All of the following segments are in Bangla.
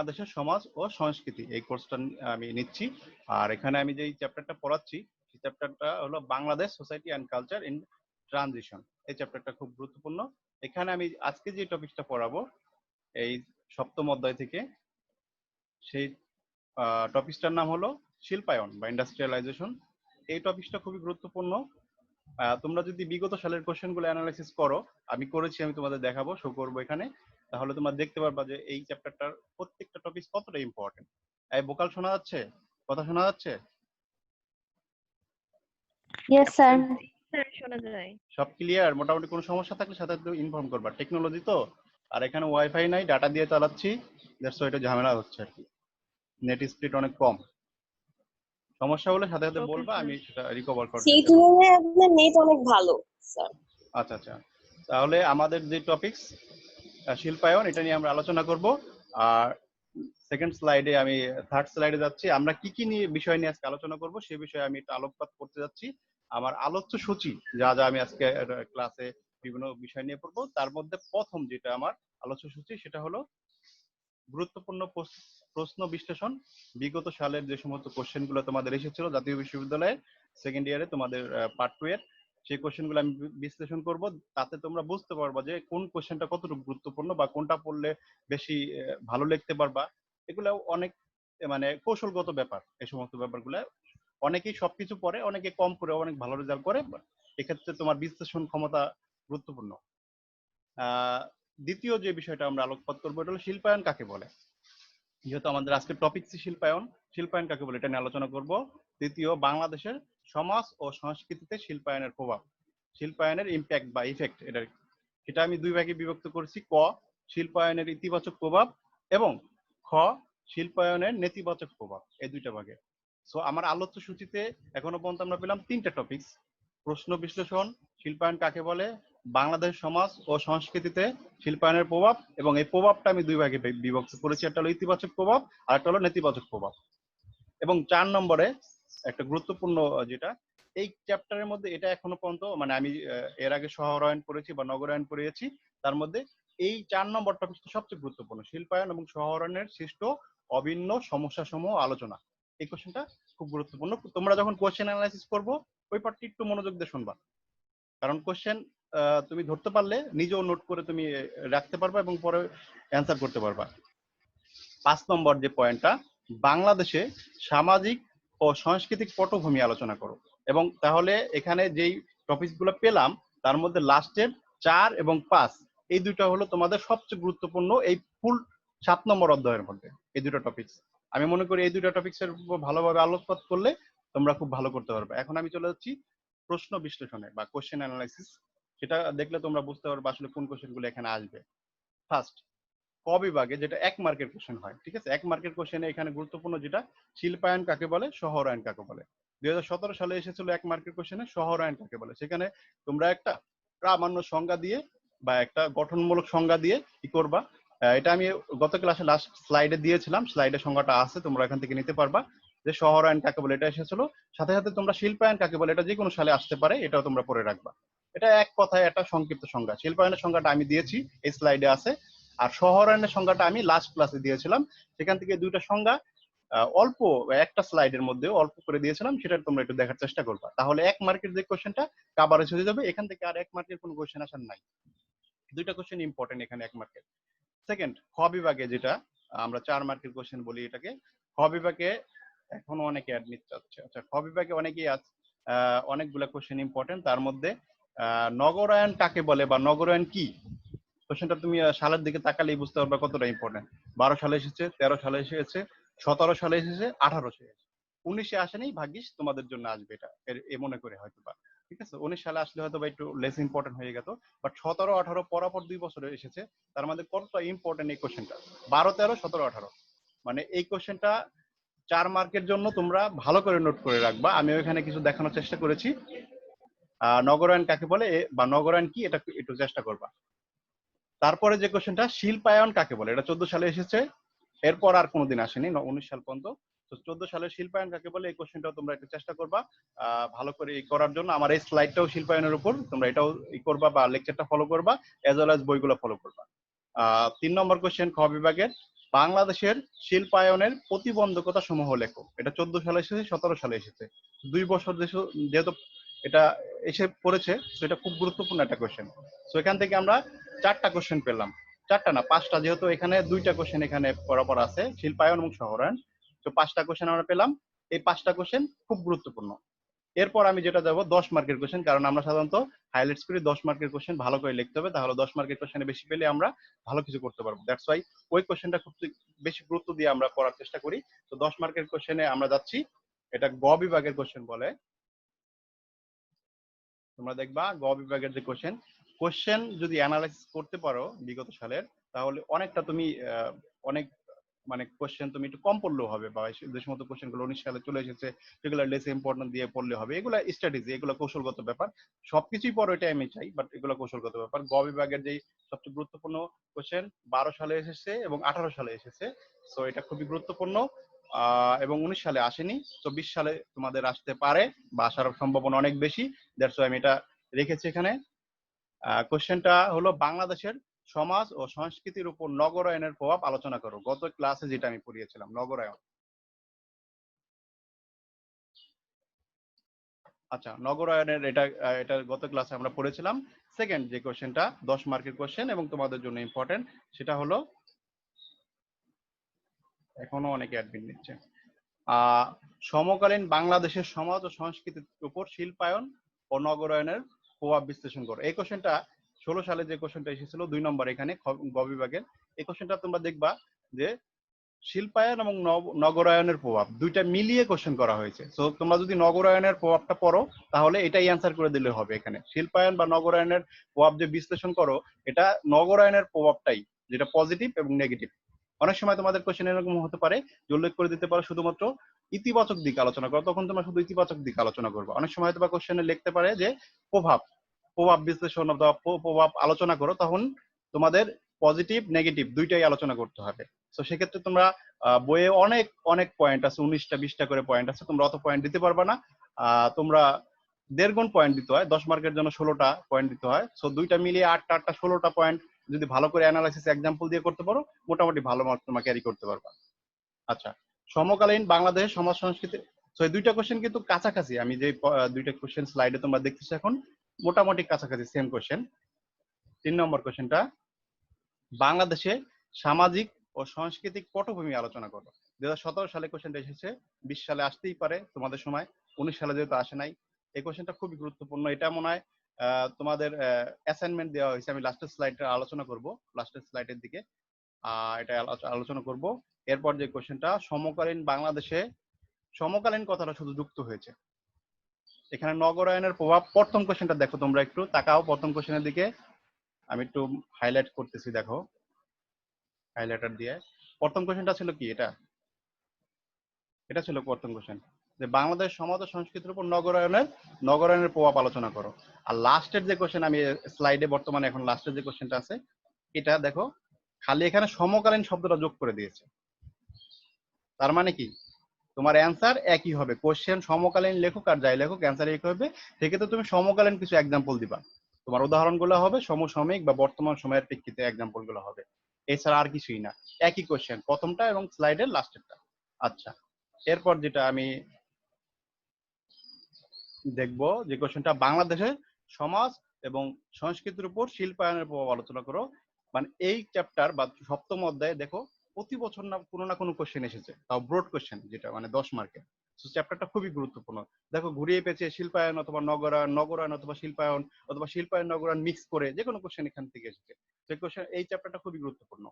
বাংলাদেশের সমাজ ও সংস্কৃতি এই কোর্সটা আমি নিচ্ছি। আর এখানে আমি যে চ্যাপ্টারটা পড়াচ্ছি সেই চ্যাপ্টারটা হলো Bangladesh society and culture in transition. এই চ্যাপ্টারটা খুব গুরুত্বপূর্ণ। এখানে আমি আজকে যে টপিকটা পড়াবো এই সপ্তম অধ্যায় থেকে, সেই টপিকটার নাম হলো শিল্পায়ন বা ইন্ডাস্ট্রিয়ালাইজেশন। এই টপিকটা খুবই গুরুত্বপূর্ণ। তোমরা যদি বিগত সালের কোশ্চেনগুলো অ্যানালাইসিস করো, আমি করেছি, আমি তোমাদের দেখাবো, শো করবো এখানে, তাহলে তোমরা দেখতে পারবা যে এই চ্যাপ্টারটার প্রত্যেকটা টপিক কতটা ইম্পর্টেন্ট। এই ভোকাল শোনা যাচ্ছে? কথা শোনা যাচ্ছে? Yes sir. স্যার শোনা যায়। সব ক্লিয়ার? মোটামুটি কোনো সমস্যা থাকলে সাথে সাথে ইনফর্ম করবা। টেকনোলজি তো, আর এখানে ওয়াইফাই নাই, ডাটা দিয়ে চালাচ্ছি, দ্যাটস এটা ঝামেলা হচ্ছে আর কি, নেট স্পিড অনেক কম। সমস্যা হলে সাথে সাথে বলবা, আমি সেটা রিকভার করতে সেই তুলনায় আপনার নেট অনেক ভালো স্যার। আচ্ছা আচ্ছা, তাহলে আমাদের যে টপিকস শিল্পায়ন, এটা নিয়ে আমরা আলোচনা করব। আর সেকেন্ড স্লাইডে, আমি থার্ড স্লাইডে যাচ্ছি, আমরা কি কি নিয়ে বিষয় নিয়ে আজকে আলোচনা করব সেই বিষয়ে আমি একটু আলোকপাত করতে যাচ্ছি। আমার আলোচ্য সূচি যা যা আমি আজকে ক্লাসে বিভিন্ন বিষয় নিয়ে পড়বো, তার মধ্যে প্রথম যেটা আমার আলোচ্য সূচি সেটা হলো গুরুত্বপূর্ণ প্রশ্ন বিশ্লেষণ। বিগত সালের যে সমস্ত কোশ্চেন গুলো তোমাদের এসেছিল জাতীয় বিশ্ববিদ্যালয়ে সেকেন্ড ইয়ারে তোমাদের পার্ট 2 এর, সেই কোশ্চেন গুলো আমি বিশ্লেষণ করব। তাতে তোমরা বুঝতে পারবা যে কোন কোশ্চেনটা কতটুকু গুরুত্বপূর্ণ বা কোনটা পড়লে বেশি ভালো লিখতে পারবা। এগুলো অনেক মানে কৌশলগত ব্যাপার। এই সমস্ত ব্যাপারগুলো অনেকেই সবকিছু পড়ে, অনেকে কম করে অনেক ভালো রেজাল্ট করে। এক্ষেত্রে তোমার বিশ্লেষণ ক্ষমতা গুরুত্বপূর্ণ। দ্বিতীয় যে বিষয়টা আমরা আলোকপাত করবো এটা হলো শিল্পায়ন কাকে বলে। যেহেতু আমাদের আজকের টপিক শিল্পায়ন, শিল্পায়ন কাকে বলে এটা নিয়ে আলোচনা করব। তৃতীয়, বাংলাদেশের সমাজ ও সংস্কৃতিতে শিল্পায়নের প্রভাব, শিল্পায়নের ইম্প্যাক্ট বা ইফেক্ট, এটা আমি দুই ভাগে বিভক্ত করেছি। ক, শিল্পায়নের ইতিবাচক প্রভাব, এবং খ, শিল্পায়নের নেতিবাচক প্রভাব, এই দুইটা ভাগে। সো আমার আলোচ্য সূচিতে এখনো পর্যন্ত আমরা পেলাম তিনটা টপিকস: প্রশ্ন বিশ্লেষণ, শিল্পায়ন কাকে বলে, বাংলাদেশ সমাজ ও সংস্কৃতিতে শিল্পায়নের প্রভাব, এবং এই প্রভাবটা আমি দুই ভাগে বিভক্ত করেছি, একটা হলো ইতিবাচক প্রভাব আর একটা হলো নেতিবাচক প্রভাব। এবং 4 নম্বরে একটা গুরুত্বপূর্ণ যেটা এই চ্যাপ্টারের মধ্যে, এটা এখনো পর্যন্ত মানে আমি এর আগে শহরায়ন পড়েছি বা নগরায়ন পড়িয়েছি, তার মধ্যে এই 4 নম্বর টপিকটা সবচেয়ে গুরুত্বপূর্ণ, শিল্পায়ন এবং শহরায়নের সৃষ্ট অভিন্ন সমস্যা সমূহ আলোচনা। এই কোশ্চেনটা খুব গুরুত্বপূর্ণ। তোমরা যখন কোশ্চেন অ্যানালাইসিস করবো ওই পার্টটি একটু মনোযোগ দিয়ে শুনবা, কারণ কোশ্চেন তুমি ধরতে পারলে নিজেও নোট করে তুমি রাখতে পারবা এবং পরে অ্যান্সার করতে পারবা। 5 নম্বর যে পয়েন্টটা, বাংলাদেশে সামাজিক ও সাংস্কৃতিক পটভূমি আলোচনা করো। এবং তাহলে এখানে যেই টপিকগুলো পেলাম তার মধ্যে লাস্টের 4 এবং 5 এই দুইটা হলো তোমাদের সবচেয়ে গুরুত্বপূর্ণ এই ফুল 7 নম্বর অধ্যায়ের মধ্যে। এই দুটো টপিকস আমি মনে করি এই দুটো টপিকসের উপর ভালোভাবে আলোকপাত করলে তোমরা খুব ভালো করতে পারবে। এখন আমি চলে যাচ্ছি প্রশ্ন বিশ্লেষণে বা কোশ্চেন অ্যানালাইসিস। সেটা দেখলে তোমরা বুঝতে পারবে আসলে কোন কোশ্চেনগুলো এখানে আসবে। ফার্স্ট, ক বিভাগে যেটা 1 মার্কের কোশ্চেন হয়, ঠিক আছে, 1 মার্কের কোশ্চেনে এখানে গুরুত্বপূর্ণ যেটা শিল্পায়ন কাকে বলে, শহরায়ন কাকে বলে। 2017 সালে এসেছিল 1 মার্কের কোশ্চেনে শহরায়ন কাকে বলে। সেখানে তোমরা একটা প্রামাণ্য সংজ্ঞা দিয়ে বা একটা গঠনমূলক সংজ্ঞা দিয়ে কি করবা, এটা আমি গত ক্লাসে লাস্ট স্লাইডে দিয়েছিলাম, স্লাইডে সংজ্ঞাটা আছে, তোমরা এখান থেকে নিতে পারবা যে শহরায়ন কাকে বলে, এটা এসেছিল। সাথে সাথে তোমরা শিল্পায়ন কাকে বলে, এটা যে কোনো সালে আসতে পারে, এটাও তোমরা পড়ে রাখবা। এটা এক কথায় একটা সংক্ষিপ্ত সংজ্ঞা। শিল্পায়নের সংজ্ঞাটা আমি দিয়েছি, এই স্লাইডে আছে। আর শহরায়নের সংজ্ঞাটা আমি লাস্ট ক্লাসে দিয়েছিলাম। সেখান থেকে দুইটা সংজ্ঞা অল্প একটা স্লাইডের মধ্যে অল্প করে দিয়েছিলাম, সেটা তোমরা একটু দেখার চেষ্টা করবা, তাহলে 1 মার্কের যে কোশ্চেনটা কভারেজ হয়ে যাবে। এখান থেকে আর 1 মার্কের কোনো কোশ্চেন আসার নাই, দুইটা কোশ্চেন ইম্পর্টেন্ট এখানে 1 মার্কের। সেকেন্ড, খ বিভাগে যেটা আমরা 4 মার্কের কোশ্চেন বলি এটাকে, খ বিভাগে এখনো অনেকে অ্যাডমিট চাচ্ছে। আচ্ছা, খ বিভাগে অনেকেই আছে, অনেকগুলো কোশ্চেন ইম্পর্টেন্ট। তার মধ্যে নগরায়ন কাকে বলে বা নগরায়ন কি, কোশ্চেনটা তুমি সালের দিকে তাকালেই বুঝতে পারবে কতটা ইম্পর্টেন্ট। 12 সালে এসেছে, 13 সালে এসেছে, 17 সালে এসেছে, 18 সালে এসেছে, 19-এ আসেনি, ভাগ্যিস তোমাদের জন্য আসবে এটা এ মনে করে হয়তো বা, ঠিক আছে। 19 সালে আসলে হয়তো বা একটু লেস ইম্পর্টেন্ট হয়ে গেত, বাট 17, 18 পরাপর 2 বছরে এসেছে। তার মধ্যে কতটা ইম্পর্টেন্ট এই কোশ্চেনটা, 12, 13, 17, 18, মানে এই কোশ্চেনটা 4 মার্কের জন্য তোমরা ভালো করে নোট করে রাখবা। আমি ওখানে কিছু দেখানোর চেষ্টা করেছি। নগরায়ন কাকে বলে বা নগরায়ন কি, এটা একটু চেষ্টা করবা। তারপরে যে কোশ্চেনটা শিল্পায়ন কাকে বলে, এটা 14 সালে এসেছে, এরপর আর কোনোদিন আসেনি 19 সাল পর্যন্ত। তো 14 সালের শিল্পায়ন কাকে বলে এই কোশ্চেনটাও তোমরা একটু চেষ্টা করবা ভালো করে করার জন্য। আমার এই স্লাইডটাও শিল্পায়নের উপর, তোমরা এটাও করবা বা লেকচারটা ফলো করবা, এজ ওয়েল এজ বইগুলো ফলো করবা। 3 নম্বর কোশ্চেন খ বিভাগের, বাংলাদেশের শিল্পায়নের প্রতিবন্ধকতা সমূহ লেখো। এটা 14 সালে এসেছে, 17 সালে এসেছে, 2 বছর যেহেতু এটা এসে পড়েছে, তো এটা খুব গুরুত্বপূর্ণ একটা কোশ্চেন। তো এখান থেকে আমরা 4টা কোশ্চেন পেলাম, 4টা না 5টা, যেহেতু এখানে 2টা কোশ্চেন এখানে পরপর আছে, শিল্পায়ন এবং শহরায়ন। তো 5টা কোশ্চেন আমরা পেলাম। এই 5টা কোশ্চেন খুব গুরুত্বপূর্ণ। এরপর আমি যেটা যাবো 10 মার্কের কোশ্চেন, কারণ আমরা সাধারণত হাইলাইটস করি 10 মার্কের কোশ্চেন ভালো করে লিখতে হবে, তাহলে 10 মার্কের কোশ্চেনে বেশি পেলে আমরা ভালো কিছু করতে পারবো। দ্যাটস ওয়াই ওই কোশ্চেনটা খুব বেশি গুরুত্ব দিয়ে আমরা পড়ার চেষ্টা করি। তো 10 মার্কের কোশ্চেনে আমরা যাচ্ছি। এটা গ বিভাগের কোশ্চেন বলে। তোমরা দেখবা গ বিভাগের যে কোশ্চেন যদি অ্যানালাইসিস করতে পারো বিগত সালের, তাহলে অনেকটা তুমি অনেক মানে কোশ্চেন তুমি একটু কম পড়লেও হবে, বা যে সমস্ত কোশ্চেন গুলো 19 সালে চলে এসেছে সেগুলো লেস ইম্পর্টেন্ট দিয়ে পড়লে হবে। এগুলো স্ট্র্যাটেজি, এগুলো কৌশলগত ব্যাপার। সবকিছুই পড়ো এটা আমি চাই, বাট এগুলো কৌশলগত ব্যাপার। গ বিভাগের যে সবচেয়ে গুরুত্বপূর্ণ কোশ্চেন 12 সালে এসেছে এবং 18 সালে এসেছে, সো এটা খুবই গুরুত্বপূর্ণ। এবং 19 সালে আসেনি, 24 সালে তোমাদের আসতে পারে বা আসার সম্ভাবনা অনেক বেশি। দ্যাটস ওয়াই আমি এটা রেখেছি এখানে। কোশ্চেনটা হলো বাংলাদেশের সমাজ ও সংস্কৃতির উপর নগরায়নের প্রভাব আলোচনা করো। গত ক্লাসে যেটা আমি পড়িয়েছিলাম, নগরায়ন। আচ্ছা, নগরায়নের এটা এটা গত ক্লাসে আমরা পড়েছিলাম। সেকেন্ড যে কোশ্চেনটা 10 মার্কের কোশ্চেন এবং তোমাদের জন্য ইম্পর্টেন্ট, সেটা হলো, এখনো অনেকে অ্যাডমিট নিচ্ছে, সমকালীন বাংলাদেশের সমাজ ও সংস্কৃতির উপর শিল্পায়ন ও নগরায়নের প্রভাব বিশ্লেষণ করো। এই কোশ্চেনটা 16 সালে যে কোশ্চেনটা এসেছিল 2 নম্বর এখানে গ বিভাগের, এই কোশ্চেনটা তোমরা দেখবা যে শিল্পায়ন এবং নগরায়নের প্রভাব দুইটা মিলিয়ে কোশ্চেন করা হয়েছে। তো তোমরা যদি নগরায়নের প্রভাবটা পড়ো, তাহলে এটাই অ্যান্সার করে দিলে হবে। এখানে শিল্পায়ন বা নগরায়নের প্রভাব যে বিশ্লেষণ করো, এটা নগরায়নের প্রভাবটাই, যেটা পজিটিভ এবং নেগেটিভ। অনেক সময় তোমাদের কোশ্চেন এরকম হতে পারে যে উল্লেখ করে দিতে পারো শুধুমাত্র ইতিবাচক দিক আলোচনা করো, তখন তোমরা শুধু ইতিবাচক দিক আলোচনা করবে। অনেক সময় হয়তো বা কোশ্চেনে লিখতে পারে যে প্রভাব প্রভাব বিশ্লেষণ অথবা প্রভাব আলোচনা করো, তখন তোমাদের পজিটিভ নেগেটিভ দুইটাই আলোচনা করতে হবে। তো সেক্ষেত্রে তোমরা বইয়ে অনেক অনেক পয়েন্ট আছে, 19টা 20টা করে পয়েন্ট আছে, তোমরা অত পয়েন্ট দিতে পারবা না। তোমরা 1.5 গুণ পয়েন্ট দিতে হয়, 10 মার্কের জন্য 16টা পয়েন্ট দিতে হয়। সো দুইটা মিলিয়ে 8টা 8টা 16টা পয়েন্ট যদি ভালো করে অ্যানালাইসিস এক্সাম্পল দিয়ে করতে পারো, মোটামুটি ভালো মার্ক তোমরা ক্যারি করতে পারবা। আচ্ছা, সমকালীন বাংলাদেশের সমাজ সংস্কৃতি। তো এই দুইটা কোশ্চেন কিন্তু কাছাকাছি, আমি যে দুইটা কোশ্চেন স্লাইডে তোমরা দেখতেছো এখন মোটামুটি কাছাকাছি সেম কোশ্চেন। 3 নম্বর কোশ্চেনটা, বাংলাদেশে সামাজিক ও সাংস্কৃতিক পটভূমি আলোচনা করো। 2017 সালে কোশ্চেনটা এসেছে, 20 সালে আসতেই পারে তোমাদের সময়, 19 সালে যেহেতু আসে নাই। এই কোশ্চেনটা খুবই গুরুত্বপূর্ণ। এটা মনে হয় তোমাদের অ্যাসাইনমেন্ট দেওয়া হয়েছে। আমি লাস্টের স্লাইডটা আলোচনা করব, লাস্টের স্লাইডের দিকে এটা আলোচনা করব। এরপর যে কোশ্চেনটা, সমকালীন বাংলাদেশে, সমকালীন কথাটা শুধু যুক্ত হয়েছে এখানে, নগরায়নের প্রভাব। প্রথম কোশ্চেনটা দেখো, তোমরা একটু তাকাও প্রথম কোশ্চেনের দিকে, আমি একটু হাইলাইট করতেছি, দেখো হাইলাইটার দিয়ে। প্রথম কোশ্চেনটা ছিল কি, এটা ছিল প্রথম কোশ্চেন, যে বাংলাদেশ সমাজ ও সংস্কৃতির উপর নগরায়নের প্রভাব আলোচনা করো। আর লাস্টের যে কোশ্চেন, আমি স্লাইডে বর্তমানে এখন লাস্টের যে কোশ্চেনটা আছে, এটা দেখো খালি এখানে সমকালীন শব্দটা যোগ করে দিয়েছে। তার মানে কি, তোমার অ্যান্সার একই হবে। কোশ্চেন সমকালীন লেখক আর যাই লেখক, অ্যান্সার একই হবে। সেক্ষেত্রে তুমি সমকালীন কিছু এক্সাম্পল দিবা, তোমার উদাহরণগুলো হবে সমসাময়িক বা বর্তমান সময়ের প্রেক্ষিতে এক্সাম্পল গুলো হবে, এছাড়া আর কিছুই না। একই কোশ্চেন প্রথমটা এবং স্লাইডের লাস্টেরটা। আচ্ছা, এরপর যেটা আমি দেখবো যে কোশ্চেনটা, বাংলাদেশের সমাজ এবং সংস্কৃতির উপর শিল্পায়নের প্রভাব আলোচনা করো। মানে এই চ্যাপ্টার বা সপ্তম অধ্যায়ে দেখো প্রতি বছর না কোনো কোশ্চেন এসেছে, তাও ব্রড কোশ্চেন, যেটা মানে 10 মার্কের। চ্যাপ্টারটা খুবই গুরুত্বপূর্ণ। দেখো ঘুরিয়ে পেঁচিয়ে শিল্পায়ন অথবা নগরায়ন, নগরায়ন অথবা শিল্পায়ন, অথবা শিল্পায়ন নগরায়ন মিক্স করে যে কোনো কোশ্চেন এখান থেকে এসেছে। সেই কোশ্চেন, এই চ্যাপ্টারটা খুবই গুরুত্বপূর্ণ।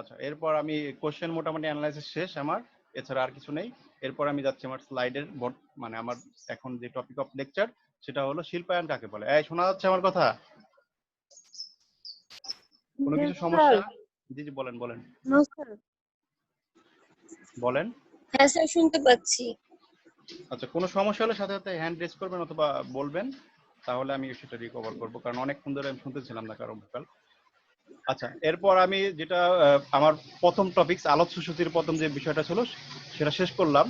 আচ্ছা, এরপর আমি কোশ্চেন মোটামুটি অ্যানালাইসিস শেষ আমার, এছাড়া আর কিছু নেই। এরপর আমি যাচ্ছি আমার স্লাইডের মানে আমার এখন যে টপিক অফ লেকচার, সেটা হলো শিল্পায়ন কাকে বলে। এই শোনা যাচ্ছে আমার কথা? কোনো কিছু সমস্যা? জি জি, বলেন বলেন বলেন। হ্যাঁ স্যার, শুনতে পাচ্ছি। আচ্ছা, কোনো সমস্যা হলে সাথে সাথে হ্যান্ড রেজ করবেন অথবা বলবেন, তাহলে আমি সেটা রিকভার করবো, কারণ অনেকক্ষণ ধরে আমি শুনতেছিলাম না কারো ভোকাল। আচ্ছা, এরপর আমি যেটা আমার প্রথম টপিক আলোচ্য সূচির প্রথম যে বিষয়টা ছিল সেটা শেষ করলাম,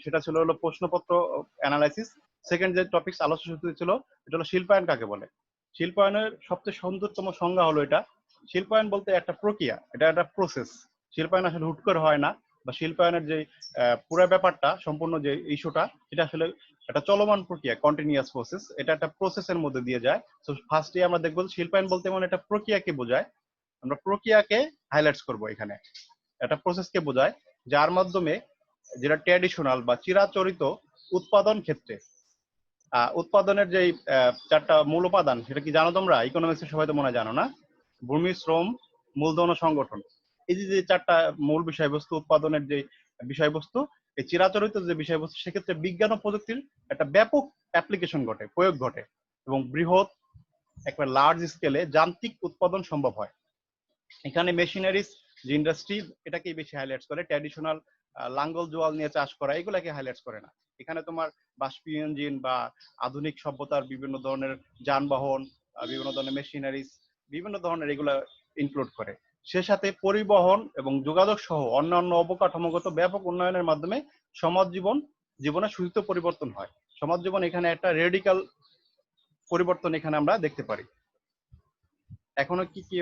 সেটা ছিল হলো প্রশ্নপত্র অ্যানালাইসিস। সেকেন্ড যে টপিক আলোচ্য সূচি ছিল, এটা হলো শিল্পায়ন কাকে বলে। শিল্পায়নের সবচেয়ে সুন্দরতম সংজ্ঞা হলো এটা। শিল্পায়ন বলতে একটা প্রক্রিয়া, এটা একটা প্রসেস। শিল্পায়ন আসলে হুট করে হয় না, বা শিল্পায়নের যে পুরো ব্যাপারটা সম্পূর্ণ যে ইস্যুটা, এটা আসলে একটা চলমান প্রক্রিয়া, কন্টিনিউয়াস প্রসেস। এটা একটা প্রসেসের মধ্যে দিয়ে যায়। তো ফার্স্টে আমরা দেখবো শিল্পায়ন বলতে মানে একটা প্রক্রিয়াকে বোঝায়। আমরা প্রক্রিয়াকে হাইলাইটস করব এখানে। একটা প্রসেসকে বোঝায় যার মাধ্যমে যেটা ট্র্যাডিশনাল বা চিরাচরিত উৎপাদন ক্ষেত্রে উৎপাদনের যে চারটা মূল উপাদান, সেটা কি জানো তোমরা? ইকোনমিক্সের সবাই তো মনে হয় জানো না? ভূমি, শ্রম, মূলধন ও সংগঠন। এই যে চারটা মূল বিষয়বস্তু, উৎপাদনের যে বিষয়বস্তু, এই চিরাচরিত যে বিষয়বস্তু, সেক্ষেত্রে বিজ্ঞান ও প্রযুক্তির একটা ব্যাপক অ্যাপ্লিকেশন ঘটে, প্রয়োগ ঘটে, এবং বৃহৎ একটা লার্জ স্কেলে যান্ত্রিক উৎপাদন সম্ভব হয়। এখানে মেশিনারিজ যে ইন্ডাস্ট্রি, এটাকেই বেশি হাইলাইটস করে। ট্র্যাডিশনাল লাঙ্গল জোয়াল নিয়ে চাষ করা, এগুলাকে হাইলাইটস করে না। এখানে তোমার বাষ্পীয় ইঞ্জিন বা আধুনিক সভ্যতার বিভিন্ন ধরনের যানবাহন, বিভিন্ন ধরনের মেশিনারিজ, বিভিন্ন ধরনের এগুলা ইনক্লুড করে। সে সাথে পরিবহন এবং যোগাযোগ সহ অন্যান্য অবকাঠামোগত ব্যাপক উন্নয়নের মাধ্যমে সমাজ জীবনে সুস্থ পরিবর্তন হয়। সমাজ জীবন এখানে একটা রেডিক্যাল পরিবর্তন এখানে আমরা দেখতে পারি। এখনো কি কি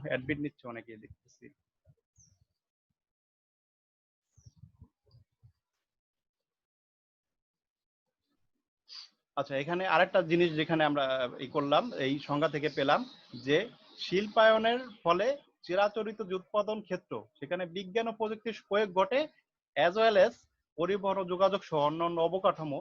অ্যাডমিট নিচ্ছে অনেকে দেখতেছি। আচ্ছা, এখানে আরেকটা জিনিস যেখানে আমরা ই করলাম, এই সংজ্ঞা থেকে পেলাম যে শিল্পায়নের ফলে চিরাচরিত যে উৎপাদন ক্ষেত্র, সেখানে বিজ্ঞান ও প্রযুক্তির প্রয়োগ ঘটে, অ্যাজ ওয়েল এস পরিবহন ও যোগাযোগ সহ অন্যান্য অবকাঠামো,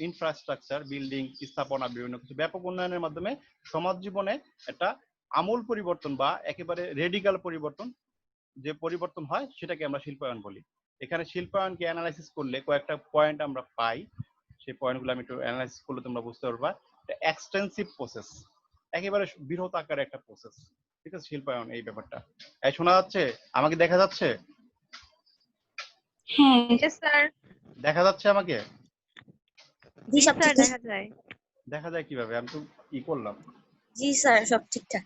ইনফ্রাস্ট্রাকচার, বিল্ডিং, স্থাপনা, বিভিন্ন কিছু ব্যাপক উন্নয়নের মাধ্যমে সমাজ জীবনে একটা আমূল পরিবর্তন বা একেবারে রেডিক্যাল পরিবর্তন, যে পরিবর্তন হয়, সেটাকে আমরা শিল্পায়ন বলি। এখানে শিল্পায়নকে অ্যানালাইসিস করলে কয়েকটা পয়েন্ট আমরা পাই। সেই পয়েন্টগুলো আমি একটু অ্যানালাইসিস করলে তোমরা বুঝতে পারবা। এক্সটেন্সিভ প্রসেস, একেবারে বৃহৎ আকারের একটা প্রসেস, ঠিক আছে শিল্পায়ন এই ব্যাপারটা। এই শোনা যাচ্ছে? আমাকে দেখা যাচ্ছে? হ্যাঁ স্যার। দেখা যাচ্ছে আমাকে? জি জি সব স্যার, ঠিক দেখা যায়। দেখা যায় কিভাবে? আমি তো ই করলাম। জি স্যার সব ঠিকঠাক।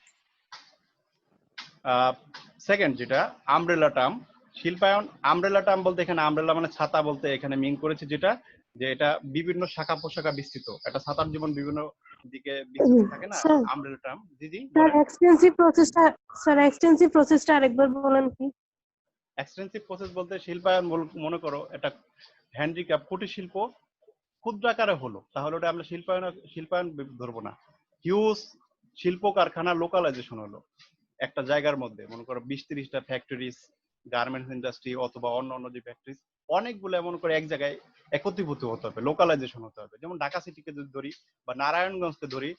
সেকেন্ড যেটা আমব্রেলা টার্ম, শিল্পায়ন আমব্রেলা টার্ম বলতে এখানে আমব্রেলা মানে ছাতা বলতে এখানে মিন করেছে যেটা, যে এটা বিভিন্ন শাখা প্রশাখা বিস্তৃত, একটা ছাতার জীবন বিভিন্ন দিকে বিস্তৃত থাকে না, স্যার আমব্রেলা টার্ম। জি জি স্যার বলেন। এক্সটেন্সিভ প্রসেসটা আরেকবার বলেন কি? এক্সটেন্সিভ প্রসেস বলতে শিল্পায়ন মনে করো একটা হ্যান্ডিক্যাপ, কুটির শিল্প ক্ষুদ্র আকারে হলো, তাহলে ওটা আমরা শিল্পায়ন ধরবো না। হিউজ শিল্প কারখানা লোকালাইজেশন হলো একটা জায়গার মধ্যে, মনে করো 20-30টা ফ্যাক্টরিজ, গার্মেন্টস ইন্ডাস্ট্রি অথবা অন্য অন্য যে ফ্যাক্টরিজ, অনেকগুলো এমন করে এক জায়গায় একত্রীভূত হতে হবে, লোকালাইজেশন হতে হবে। যেমন ঢাকা সিটিকে যদি ধরি বা নারায়ণগঞ্জকে ধরি,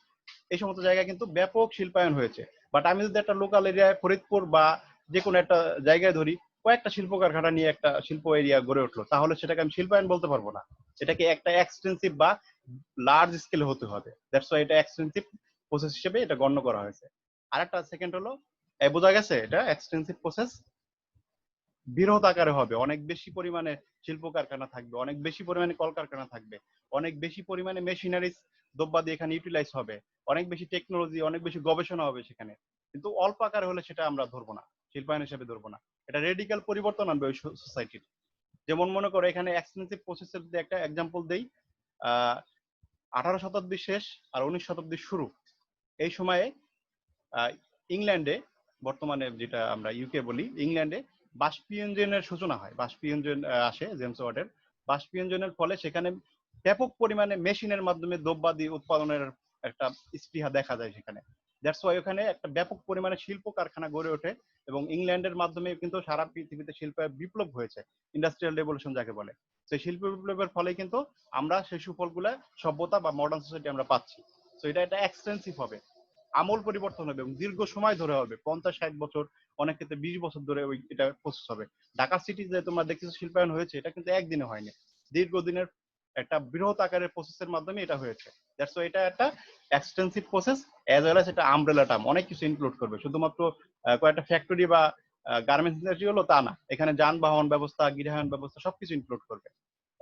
এই সমস্ত জায়গায় কিন্তু ব্যাপক শিল্পায়ন হয়েছে। বাট আমি যদি একটা লোকাল এরিয়ায় ফরিদপুর বা যে কোনো একটা জায়গায় ধরি, কয়েকটা শিল্প কারখানা নিয়ে একটা শিল্প এরিয়া গড়ে উঠলো, তাহলে সেটাকে আমি শিল্পায়ন বলতে পারবো না। এটাকে একটা এক্সটেন্সিভ বা লার্জ স্কেলে হতে হবে। দ্যাটস ওয়াই এটা এক্সটেন্সিভ প্রসেস হিসেবে এটা গণ্য করা হয়েছে। আরেকটা সেকেন্ড হলো, বোঝা গেছে, এটা এক্সটেন্সিভ প্রসেস বৃহৎ আকারে হবে, অনেক বেশি পরিমাণে শিল্প কারখানা থাকবে, অনেক বেশি পরিমাণে কলকারখানা থাকবে, অনেক বেশি পরিমাণে মেশিনারিজ দ্রব্যাদি এখানে ইউটিলাইজ হবে, অনেক বেশি টেকনোলজি, অনেক বেশি গবেষণা হবে সেখানে। কিন্তু অল্প আকারে হলে সেটা আমরা ধরবো না, শিল্পায়ন হিসেবে ধরবো না। এটা রেডিক্যাল পরিবর্তন আনবে ওই সোসাইটির। যেমন মনে করো এখানে এক্সটেন্সিভ প্রসেসের যদি একটা এক্সাম্পল দেই, 18 শতাব্দীর শেষ আর 19 শতাব্দীর শুরু, এই সময়ে ইংল্যান্ডে, বর্তমানে যেটা আমরা ইউকে বলি, ইংল্যান্ডে বাষ্পীয় ইঞ্জিনের সূচনা হয়। বাষ্পীয় ইঞ্জিন আসে জেমস ওয়াটের। বাষ্পীয় ইঞ্জিনের ফলে সেখানে ব্যাপক পরিমাণে মেশিনের মাধ্যমে দ্রব্যাদি উৎপাদনের একটা স্পৃহা দেখা যায় সেখানে। দ্যাটস ওয়াই ওখানে একটা ব্যাপক পরিমাণে শিল্প কারখানা গড়ে ওঠে, এবং ইংল্যান্ডের মাধ্যমে কিন্তু সারা পৃথিবীতে শিল্পের বিপ্লব হয়েছে, ইন্ডাস্ট্রিয়াল রেভলিউশন যাকে বলে। সেই শিল্প বিপ্লবের ফলে কিন্তু আমরা সেই সুফলগুলা সভ্যতা বা মডার্ন সোসাইটি আমরা পাচ্ছি। তো এটা একটা এক্সটেন্সিভ হবে, আমূল পরিবর্তন হবে, এবং দীর্ঘ সময় ধরে হবে, 50-60 বছর, অনেক ক্ষেত্রে 20 বছর ধরে ওই এটা প্রসেস হবে। ঢাকা সিটি যে তোমরা দেখতেছো শিল্পায়ন হয়েছে, এটা কিন্তু একদিনে হয়নি, দীর্ঘদিনের একটা বৃহৎ আকারের প্রসেসের মাধ্যমে এটা হয়েছে। দ্যাটস ওয়াই এটা একটা extensive process, as well as এটা আমব্রেলা টার্ম, অনেক কিছু ইনক্লুড করবে। শুধুমাত্র কয়েকটা ফ্যাক্টরি বা গার্মেন্টস ইন্ডাস্ট্রি হলো তা না, এখানে যানবাহন ব্যবস্থা, গৃহায়ন ব্যবস্থা সবকিছু ইনক্লুড করবে,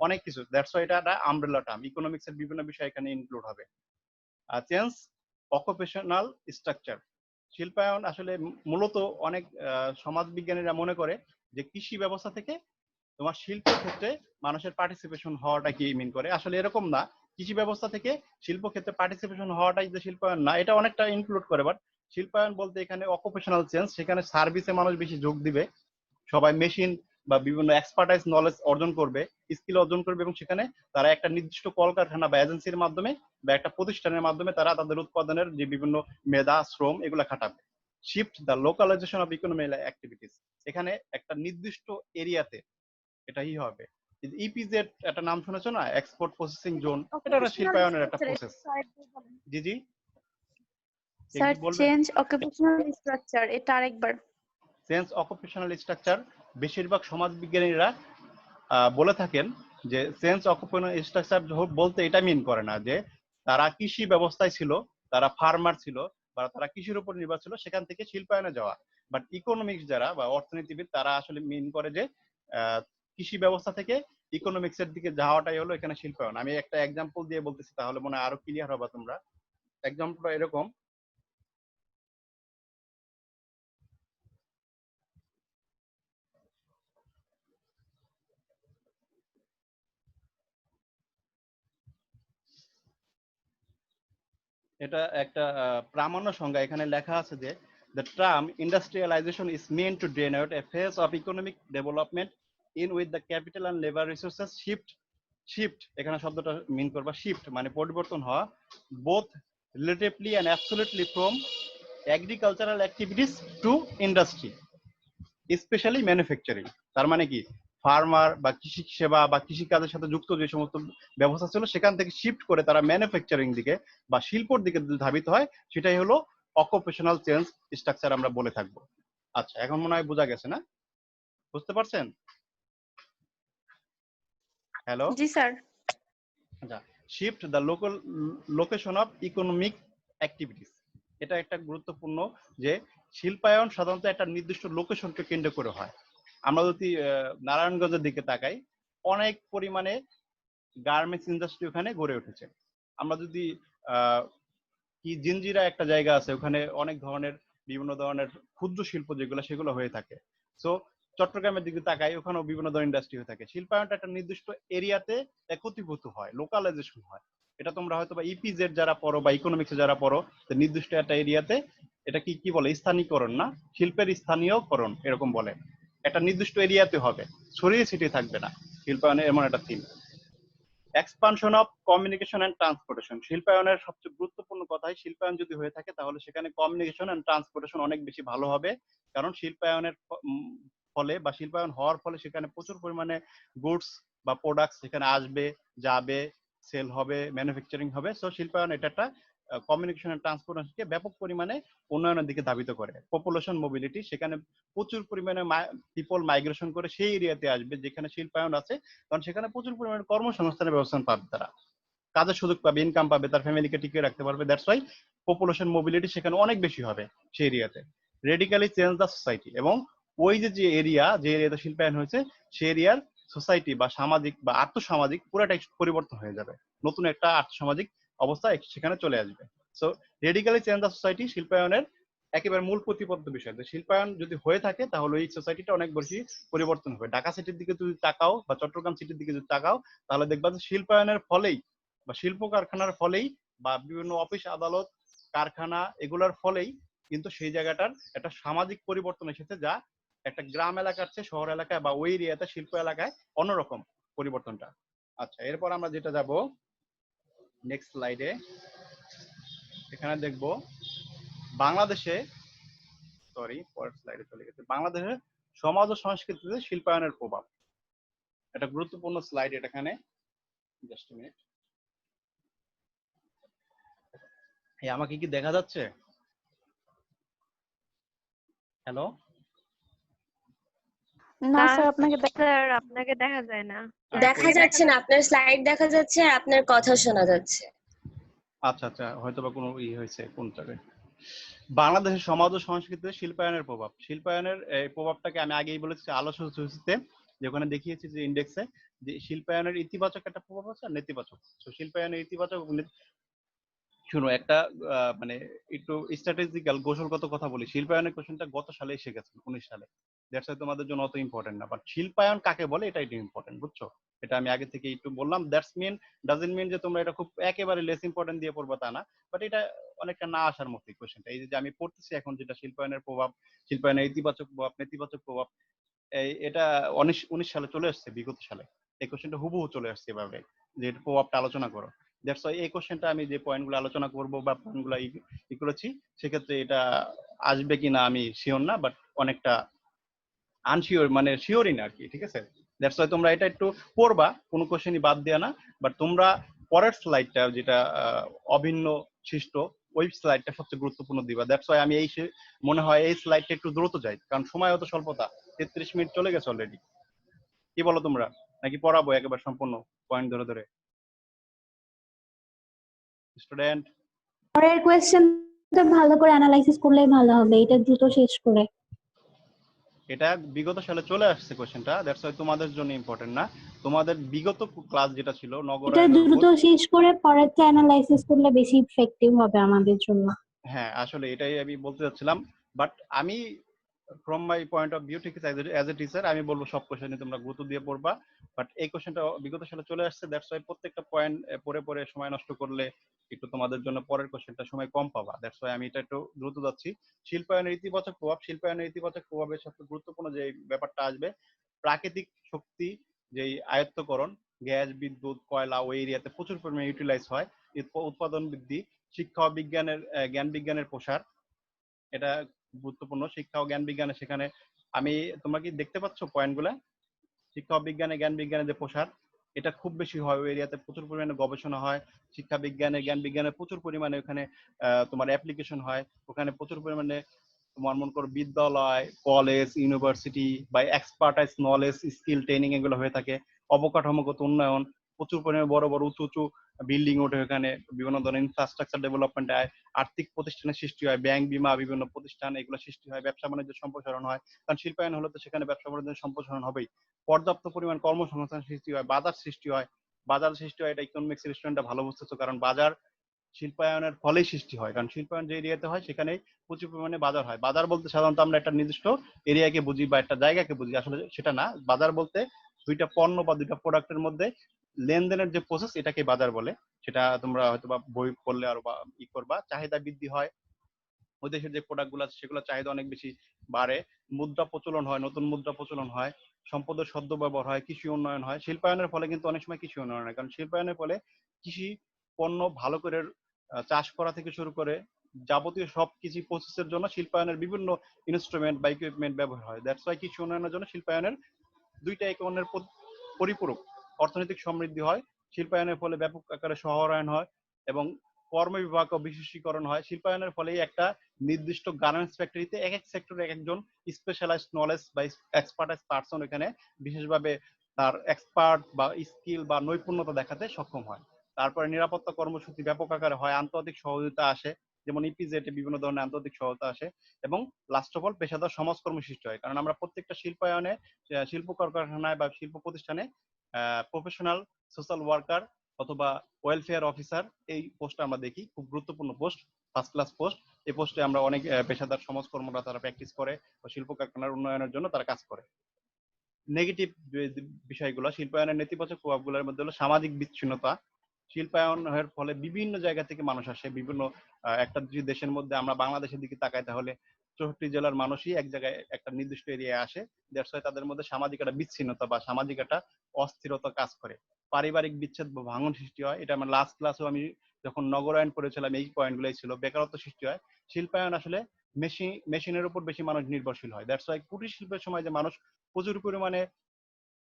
অনেক কিছু। দ্যাটস ওয়াই এটা একটা আমব্রেলা টার্ম, ইকোনমিক্স এর বিভিন্ন বিষয় এখানে ইনক্লুড হবে। চেঞ্জ অকুপেশনাল স্ট্রাকচার, শিল্পায়ন আসলে মূলত অনেক সমাজবিজ্ঞানীরা মনে করে যে কৃষি ব্যবস্থা থেকে তোমার শিল্প ক্ষেত্রে মানুষের পার্টিসিপেশন হওয়াটা কি মিন করে। আসলে এরকম না, কৃষি ব্যবস্থা থেকে শিল্প ক্ষেত্রে পার্টিসিপেশন হওয়াটাই যে শিল্পায়ন না, এটা অনেকটা ইনক্লুড করে। বাট শিল্পায়ন বলতে এখানে অকুপেশনাল চেঞ্জ, সেখানে সার্ভিসে মানুষ বেশি যোগ দিবে, সবাই মেশিন বা বিভিন্ন এক্সপার্টাইজ নলেজ অর্জন করবে, স্কিল অর্জন করবে, এবং সেখানে তারা একটা নির্দিষ্ট কলকারখানা বা এজেন্সির মাধ্যমে বা একটা প্রতিষ্ঠানের মাধ্যমে তারা তাদের উৎপাদনের যে বিভিন্ন মেধা শ্রম এগুলা খাটাবে। Shift the localization of economic activities, এখানে একটা নির্দিষ্ট এরিয়াতে এটাই হবে। ইপিজেড একটা নাম শুনেছো না, এক্সপোর্ট প্রসেসিং জোন, এটা একটা Occupational শিল্পায়নের একটা structure, প্রসেস। জি জি, কে স্যার কি বলবেন? চেঞ্জ অকুপেশনাল স্ট্রাকচার এটা আরেকবার। চেঞ্জ অকুপেশনাল স্ট্রাকচার, বেশিরভাগ সমাজবিজ্ঞানীরা বলে থাকেন যে চেঞ্জ অকুপেশনাল স্ট্রাকচার বলতে এটা মিন করে না যে তারা কৃষি ব্যবস্থায় ছিল, তারা ফার্মার ছিল বা তারা কৃষির উপর নির্ভর ছিল, সেখান থেকে শিল্পায়নে যাওয়া। বাট ইকোনমিক্স যারা বা অর্থনীতিবিদ তারা আসলে মিন করে যে কৃষি ব্যবস্থা থেকে ইকোনমিক্স এর দিকে যাওয়াটাই হলো এখানে শিল্পায়ন। আমি একটা এক্সাম্পল দিয়ে বলতেছি, তাহলে মনে হয় আরো ক্লিয়ার হবে তোমরা। এক্সাম্পলটা এরকম, এটা একটা প্রামাণ্য সংজ্ঞা, এখানে লেখা আছে যে the term industrialization is meant to denote a phase of economic development in which the capital and labor resources shift এখানে শব্দটা মিন করবা, শিফট মানে পরিবর্তন হওয়া, both relatively and absolutely from agricultural activities to industry, specially manufacturing. তার মানে কি, ফার্মার বা কৃষি সেবা বা কৃষি কাজের সাথে যুক্ত যে সমস্ত ব্যবস্থা ছিল সেখান থেকে শিফট করে তারা ম্যানুফ্যাকচারিং দিকে বা শিল্পর দিকে ধাবিত হয়, সেটাই হলো অকুপেশনাল চেঞ্জ স্ট্রাকচার আমরা বলে থাকবো। আচ্ছা, এখন মনে হয় বোঝা গেছে না? বুঝতে পারছেন? হ্যালো, জি স্যার। আচ্ছা, shift the location of economic activities, এটা একটা গুরুত্বপূর্ণ যে শিল্পায়ন সাধারণত একটা নির্দিষ্ট লোকেশনকে কেন্দ্র করে হয়। আমরা যদি নারায়ণগঞ্জের দিকে তাকাই, অনেক পরিমাণে গার্মেন্টস ইন্ডাস্ট্রি ওখানে গড়ে উঠেছে। আমরা যদি কি জিঞ্জিরা একটা জায়গা আছে, ওখানে অনেক ধরনের বিভিন্ন ধরনের ক্ষুদ্র শিল্প যেগুলো সেগুলো হয়ে থাকে। সো চট্টগ্রামের দিকে তাকাই, ওখানেও বিভিন্ন ধরনের ইন্ডাস্ট্রি হয়ে থাকে। শিল্পায়নটা একটা নির্দিষ্ট এরিয়াতে একত্রীভূত হয়, লোকালাইজেশন হয়। এটা তোমরা হয়তো বা ইপিজেড যারা পড়ো বা ইকোনমিক্সে যারা পড়ো, নির্দিষ্ট একটা এরিয়াতে এটা কি কি বলে, স্থানীয়করণ না, শিল্পের স্থানীয়করণ এরকম বলে। একটা নির্দিষ্ট এরিয়াতে হবে, ছড়িয়ে ছিটিয়ে থাকবে না। শিল্পায়নের এমন একটা থিম। Expansion of communication and transportation, শিল্পায়নের সবচেয়ে গুরুত্বপূর্ণ কথাই শিল্পায়ন যদি হয়ে থাকে তাহলে সেখানে কমিউনিকেশন এন্ড ট্রান্সপোর্টেশন অনেক বেশি ভালো হবে। কারণ শিল্পায়নের ফলে বা শিল্পায়ন হওয়ার ফলে সেখানে প্রচুর পরিমাণে গুডস বা প্রোডাক্টস সেখানে আসবে, যাবে, সেল হবে, ম্যানুফ্যাকচারিং হবে। সো শিল্পায়ন এটা একটা কমিউনিকেশন এন্ড ট্রান্সপোর্টেশনকে ব্যাপক পরিমাণে উন্নয়নের দিকে ধাবিত করে। পপুলেশন মোবিলিটি, সেখানে প্রচুর পরিমাণে পিপল মাইগ্রেশন করে সেই এরিয়াতে আসবে যেখানে শিল্পায়ন আছে, কারণ সেখানে প্রচুর পরিমাণে কর্মসংস্থানের ব্যবস্থা পাবে, তারা কাজের সুযোগ পাবে, ইনকাম পাবে, তার ফ্যামিলিকে টিকিয়ে রাখতে পারবে। দ্যাটস ওয়াই পপুলেশন মোবিলিটি সেখানে অনেক বেশি হবে সেই এরিয়াতে। রেডিক্যালি চেঞ্জ দ্য সোসাইটি, এবং ওই যে এরিয়াতে শিল্পায়ন হয়েছে সেই এরিয়ার সোসাইটি বা সামাজিক বা আর্থসামাজিক পুরোটাই পরিবর্তন হয়ে যাবে, নতুন একটা আর্থসামাজিক অবস্থা সেখানে চলে আসবে। So radically change the society শিল্পায়নের একেবারে মূল প্রতিপাদ্য বিষয়। যে শিল্পায়ন যদি হয়ে থাকে তাহলে এই সোসাইটিটা অনেক বেশি পরিবর্তন হবে। ঢাকা সিটির দিকে যদি তাকাও বা চট্টগ্রাম সিটির দিকে যদি তাকাও, তাহলে দেখবা যে শিল্পায়নের ফলেই বা শিল্প কারখানার ফলেই বা বিভিন্ন অফিস আদালত কারখানা এগুলোর ফলেই কিন্তু সেই জায়গাটার একটা সামাজিক পরিবর্তন এসেছে, যা একটা গ্রাম এলাকার চেয়ে শহর এলাকায় বা ওই এরিয়াতে শিল্প এলাকায় অন্যরকম পরিবর্তনটা। আচ্ছা, এরপর আমরা যেটা যাব নেক্সট স্লাইডে, এখানে দেখব বাংলাদেশে, সরি পরের স্লাইডে চলে গেছে, বাংলাদেশের সমাজ ও সংস্কৃতিতে শিল্পায়নের প্রভাব। এটা গুরুত্বপূর্ণ স্লাইড, এখানে জাস্ট মিনিট। আমাকে কি দেখা যাচ্ছে? হ্যালো, না স্যার আপনাকে দেখা যায় না। দেখা যাচ্ছে না, আপনার স্লাইড দেখা যাচ্ছে আর আপনার কথা শোনা যাচ্ছে। আচ্ছা আচ্ছা, হয়তো বা কোনো হয়েছে কোন জায়গায়। বাংলাদেশের সমাজ ও সংস্কৃতিতে শিল্পায়নের প্রভাব। শিল্পায়নের এই প্রভাবটাকে আমি আগেই বলেছি আলোচনা যেখানে দেখিয়েছি যে ইন্ডেক্সে, যে শিল্পায়নের ইতিবাচক একটা প্রভাব আছে আর নেতিবাচক। তো শিল্পায়নের ইতিবাচক শুনো একটা মানে একটু স্ট্র্যাটেজিক্যাল কৌশলগত কথা বলি। শিল্পায়নের কোশ্চেনটা গত সালে এসে গেছে, 19 সালে। দ্যাটস ওয়াই তোমাদের জন্য অত ইম্পর্টেন্ট না, বাট শিল্পায়ন কাকে বলে এটা একটু ইম্পর্টেন্ট, বুঝছো? এটা আমি আগে থেকে একটু বললাম। ডাজন্ট মিন যে তোমরা এটা খুব একেবারে লেস ইম্পর্টেন্ট দিয়ে পড়বা তা না, বাট এটা অনেকটা না আসার মতোই কোশ্চেনটা। এই যে আমি পড়তেছি এখন, যেটা শিল্পায়নের প্রভাব, শিল্পায়নের ইতিবাচক প্রভাব, নেতিবাচক প্রভাব, এটা 19 সালে চলে আসছে, বিগত সালে। এই কোশ্চেনটা হুবহু চলে আসছে এভাবে, যে এর প্রভাবটা আলোচনা করো। দ্যাটস ওয়াই এই কোশ্চেনটা আমি যে পয়েন্টগুলো আলোচনা করবো বা পয়েন্টগুলো ই করেছি, সেক্ষেত্রে এটা আসবে কিনা আমি শিওর না, বাট অনেকটা আনশিওর, মানে শিওরই না আর কি, ঠিক আছে? দ্যাটস ওয়াই তোমরা এটা একটু পড়বা, কোনো কোশ্চেনই বাদ দেয়া না। বাট তোমরা পরের স্লাইডটা, যেটা অভিন্ন সৃষ্ট, ওই স্লাইডটা সবচেয়ে গুরুত্বপূর্ণ দিবা। দ্যাটস ওয়াই আমি মনে হয় এই স্লাইডটা একটু দ্রুত যাই, কারণ সময় অত স্বল্পতা, 33 মিনিট চলে গেছে অলরেডি। কি বলো তোমরা, নাকি পড়াবো একেবারে সম্পূর্ণ পয়েন্ট ধরে ধরে? স্টুডেন্ট, পরের কোয়েশ্চেনটা ভালো করে অ্যানালাইসিস করলেই ভালো হবে, এটা দ্রুত শেষ করে। এটা বিগত সালে চলে আসছে কোশ্চেনটা, দ্যাটস ওয়াই তোমাদের জন্য ইম্পর্টেন্ট না। তোমাদের বিগত ক্লাস যেটা ছিল এটা নগরায়নের উপর, দ্রুত শেষ করে পরেরটা অ্যানালাইসিস করলে বেশি ইফেক্টিভ হবে আমাদের জন্য। হ্যাঁ আসলে এটাই আমি বলতে চাচ্ছিলাম। বাট আমি from my point of view, ঠিক আছে, অ্যাজ এ টিচার আমি বলবো সব কোশ্চেনে তোমরা গুরুত্ব দিয়ে পড়বা। বাট এই কোশ্চেনটা বিগত সালে চলে আসছে, দ্যাটস ওয়াই প্রত্যেকটা পয়েন্ট পড়ে পড়ে সময় নষ্ট করলে একটু তোমাদের জন্য পরের কোশ্চেনটা সময় কম পাবা। দ্যাটস ওয়াই আমি এটা একটু দ্রুত যাচ্ছি। শিল্পায়নের ইতিবাচক প্রভাব, শিল্পায়নের ইতিবাচক প্রভাবের সবচেয়ে গুরুত্বপূর্ণ যে ব্যাপারটা আসবে, প্রাকৃতিক শক্তি যেই আয়ত্তকরণ, গ্যাস, বিদ্যুৎ, কয়লা ওই এরিয়াতে প্রচুর পরিমাণে ইউটিলাইজ হয়, উৎপাদন বৃদ্ধি, শিক্ষা ও বিজ্ঞানের জ্ঞান বিজ্ঞানের প্রসার, এটা গুরুত্বপূর্ণ। শিক্ষা ও জ্ঞান বিজ্ঞানে সেখানে আমি, তোমরা কি দেখতে পাচ্ছ পয়েন্টগুলা? শিক্ষা ও বিজ্ঞানে জ্ঞান বিজ্ঞানের যে প্রসার, এটা খুব বেশি হয় ওই এরিয়াতে, প্রচুর পরিমাণে গবেষণা হয়। শিক্ষা বিজ্ঞানে জ্ঞান বিজ্ঞানে প্রচুর পরিমাণে ওখানে তোমার অ্যাপ্লিকেশন হয়, ওখানে প্রচুর পরিমাণে তোমার মনে করো বিদ্যালয়, কলেজ, ইউনিভার্সিটি বা এক্সপার্টাইজ নলেজ, স্কিল ট্রেনিং এগুলো হয়ে থাকে। অবকাঠামোগত উন্নয়ন, প্রচুর পরিমাণে বড় বড় উঁচু উঁচু বিল্ডিং ওঠে ওখানে, বিভিন্ন ধরনের ইনফ্রাস্ট্রাকচার ডেভেলপমেন্ট হয়, আর্থিক প্রতিষ্ঠানের সৃষ্টি হয়, ব্যাংক, বিমা, বিভিন্ন প্রতিষ্ঠান এগুলো সৃষ্টি হয়, ব্যবসা বাণিজ্য সম্প্রসারণ হয়, কারণ শিল্পায়ন হলে তো সেখানে ব্যবসা বাণিজ্য সম্প্রসারণ হবেই। পর্যাপ্ত পরিমাণ কর্মসংস্থান সৃষ্টি হয়, বাজার সৃষ্টি হয়। বাজার সৃষ্টি হয়, এটা ইকোনমিক্স স্টুডেন্টরা ভালো বুঝতেছো, কারণ বাজার শিল্পায়নের ফলেই সৃষ্টি হয়। কারণ শিল্পায়ন যে এরিয়াতে হয় সেখানে প্রচুর পরিমাণে বাজার হয়। বাজার বলতে সাধারণত আমরা একটা নির্দিষ্ট এরিয়াকে বুঝি বা একটা জায়গাকে বুঝি, আসলে সেটা না। বাজার বলতে দুইটা পণ্য বা দুইটা প্রোডাক্টের মধ্যে লেনদেনের যে প্রসেস, এটাকে বাজার বলে। সেটা তোমরা হয়তো বা বই পড়লে আরো বা করবা। চাহিদা বৃদ্ধি হয়, ওই দেশের যে প্রোডাক্ট গুলো আছে সেগুলো চাহিদা অনেক বেশি বাড়ে। মুদ্রা প্রচলন হয়, নতুন মুদ্রা প্রচলন হয়, সম্পদের সদ্য ব্যবহার হয়, কৃষি উন্নয়ন হয়। শিল্পায়নের ফলে কিন্তু অনেক সময় কৃষি উন্নয়ন হয়, কারণ শিল্পায়নের ফলে কৃষি পণ্য ভালো করে চাষ করা থেকে শুরু করে যাবতীয় সব কিছু প্রসেসের জন্য শিল্পায়নের বিভিন্ন ইনস্ট্রুমেন্ট বা ইকুইপমেন্ট ব্যবহার হয়। দ্যাটস ওয়াই কৃষি উন্নয়নের জন্য শিল্পায়নের দুইটা একের পরিপূরক। অর্থনৈতিক সমৃদ্ধি হয়, শিল্পায়নের ফলে ব্যাপক আকারে শহরায়ন হয় এবং কর্ম বিভাগ ও বিশেষীকরণ হয়। শিল্পায়নের ফলে একটা নির্দিষ্ট গার্মেন্টস ফ্যাক্টরিতে এক এক সেক্টরে এক একজন স্পেশালাইজড নলেজ বা এক্সপার্টাইজ পার্সন এখানে বিশেষভাবে তার এক্সপার্ট বা স্কিল বা নৈপুণ্যতা দেখাতে সক্ষম হয়। তারপরে নিরাপত্তা কর্মসূচি ব্যাপক আকারে হয়, আন্তর্জাতিক সহযোগিতা আসে, যেমন ইপিজেড বিভিন্ন ধরনের আন্তর্জাতিক সহায়তা আসে, এবং লাস্ট অফ অল পেশাদার সমাজকর্ম সৃষ্টি হয়। কারণ আমরা প্রত্যেকটা শিল্পায়নে, শিল্প কারখানায় বা শিল্প প্রতিষ্ঠানে প্রফেশনাল সোশ্যাল ওয়ার্কার অথবা ওয়েলফেয়ার অফিসার, এই পোস্ট আমরা দেখি, খুব গুরুত্বপূর্ণ পোস্ট, ফার্স্ট ক্লাস পোস্ট। এই পোস্টে আমরা অনেক পেশাদার সমাজকর্মরা তারা প্র্যাকটিস করে ও শিল্প কারখানার উন্নয়নের জন্য তারা কাজ করে। নেগেটিভ বিষয়গুলো, শিল্পায়নের নেতিবাচক প্রভাবগুলোর মধ্যে হলো সামাজিক বিচ্ছিন্নতা। শিল্পায়নের ফলে বিভিন্ন জায়গা থেকে মানুষ আসে, বিভিন্ন একটা দেশের মধ্যে আমরা বাংলাদেশের দিকে তাকাই তাহলে 64 জেলার মানুষই এক জায়গায় একটা নির্দিষ্ট এরিয়ায় আসে। দ্যাটস ওয়াই তাদের মধ্যে সামাজিক একটা বিচ্ছিন্নতা বা সামাজিক একটা অস্থিরতা কাজ করে। পারিবারিক বিচ্ছেদ বা ভাঙন সৃষ্টি হয়, এটা আমার লাস্ট ক্লাসেও আমি যখন নগরায়ন পড়েছিলাম এই পয়েন্টগুলোই ছিল। বেকারত্ব সৃষ্টি হয়, শিল্পায়ন আসলে মেশিনের উপর বেশি মানুষ নির্ভরশীল হয়। দ্যাটস ওয়াই কুটির শিল্পের সময় যে মানুষ প্রচুর পরিমাণে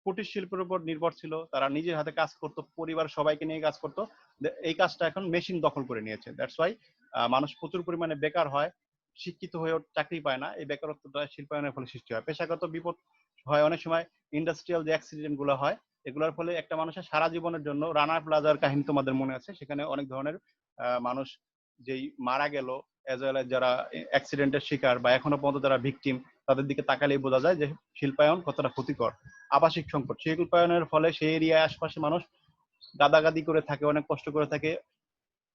কুটির শিল্পের উপর নির্ভর ছিল, তারা নিজের হাতে কাজ করতো, পরিবার সবাইকে নিয়ে কাজ করতো, এই কাজটা এখন মেশিন দখল করে নিয়েছে। দ্যাটস ওয়াই মানুষ প্রচুর পরিমাণে বেকার হয়, শিক্ষিত হয়েও চাকরি পায় না। এই বেকারত্বটা শিল্পায়নের ফলে সৃষ্টি হয়। পেশাগত বিপদ হয় অনেক সময়, ইন্ডাস্ট্রিয়াল যে অ্যাক্সিডেন্ট গুলো হয়, এগুলোর ফলে একটা মানুষের সারা জীবনের জন্য, রানা প্লাজার কাহিনী তোমাদের মনে আছে, সেখানে অনেক ধরনের মানুষ যেই মারা গেল, এজ ওয়েল এজ যারা অ্যাক্সিডেন্টের শিকার বা এখনো পর্যন্ত যারা ভিকটিম, তাদের দিকে তাকালেই বোঝা যায় যে শিল্পায়ন কতটা ক্ষতিকর। আবাসিক সংকট, শিল্পায়নের ফলে সেই এরিয়ায় আশপাশে মানুষ গাদাগাদি করে থাকে, অনেক কষ্ট করে থাকে,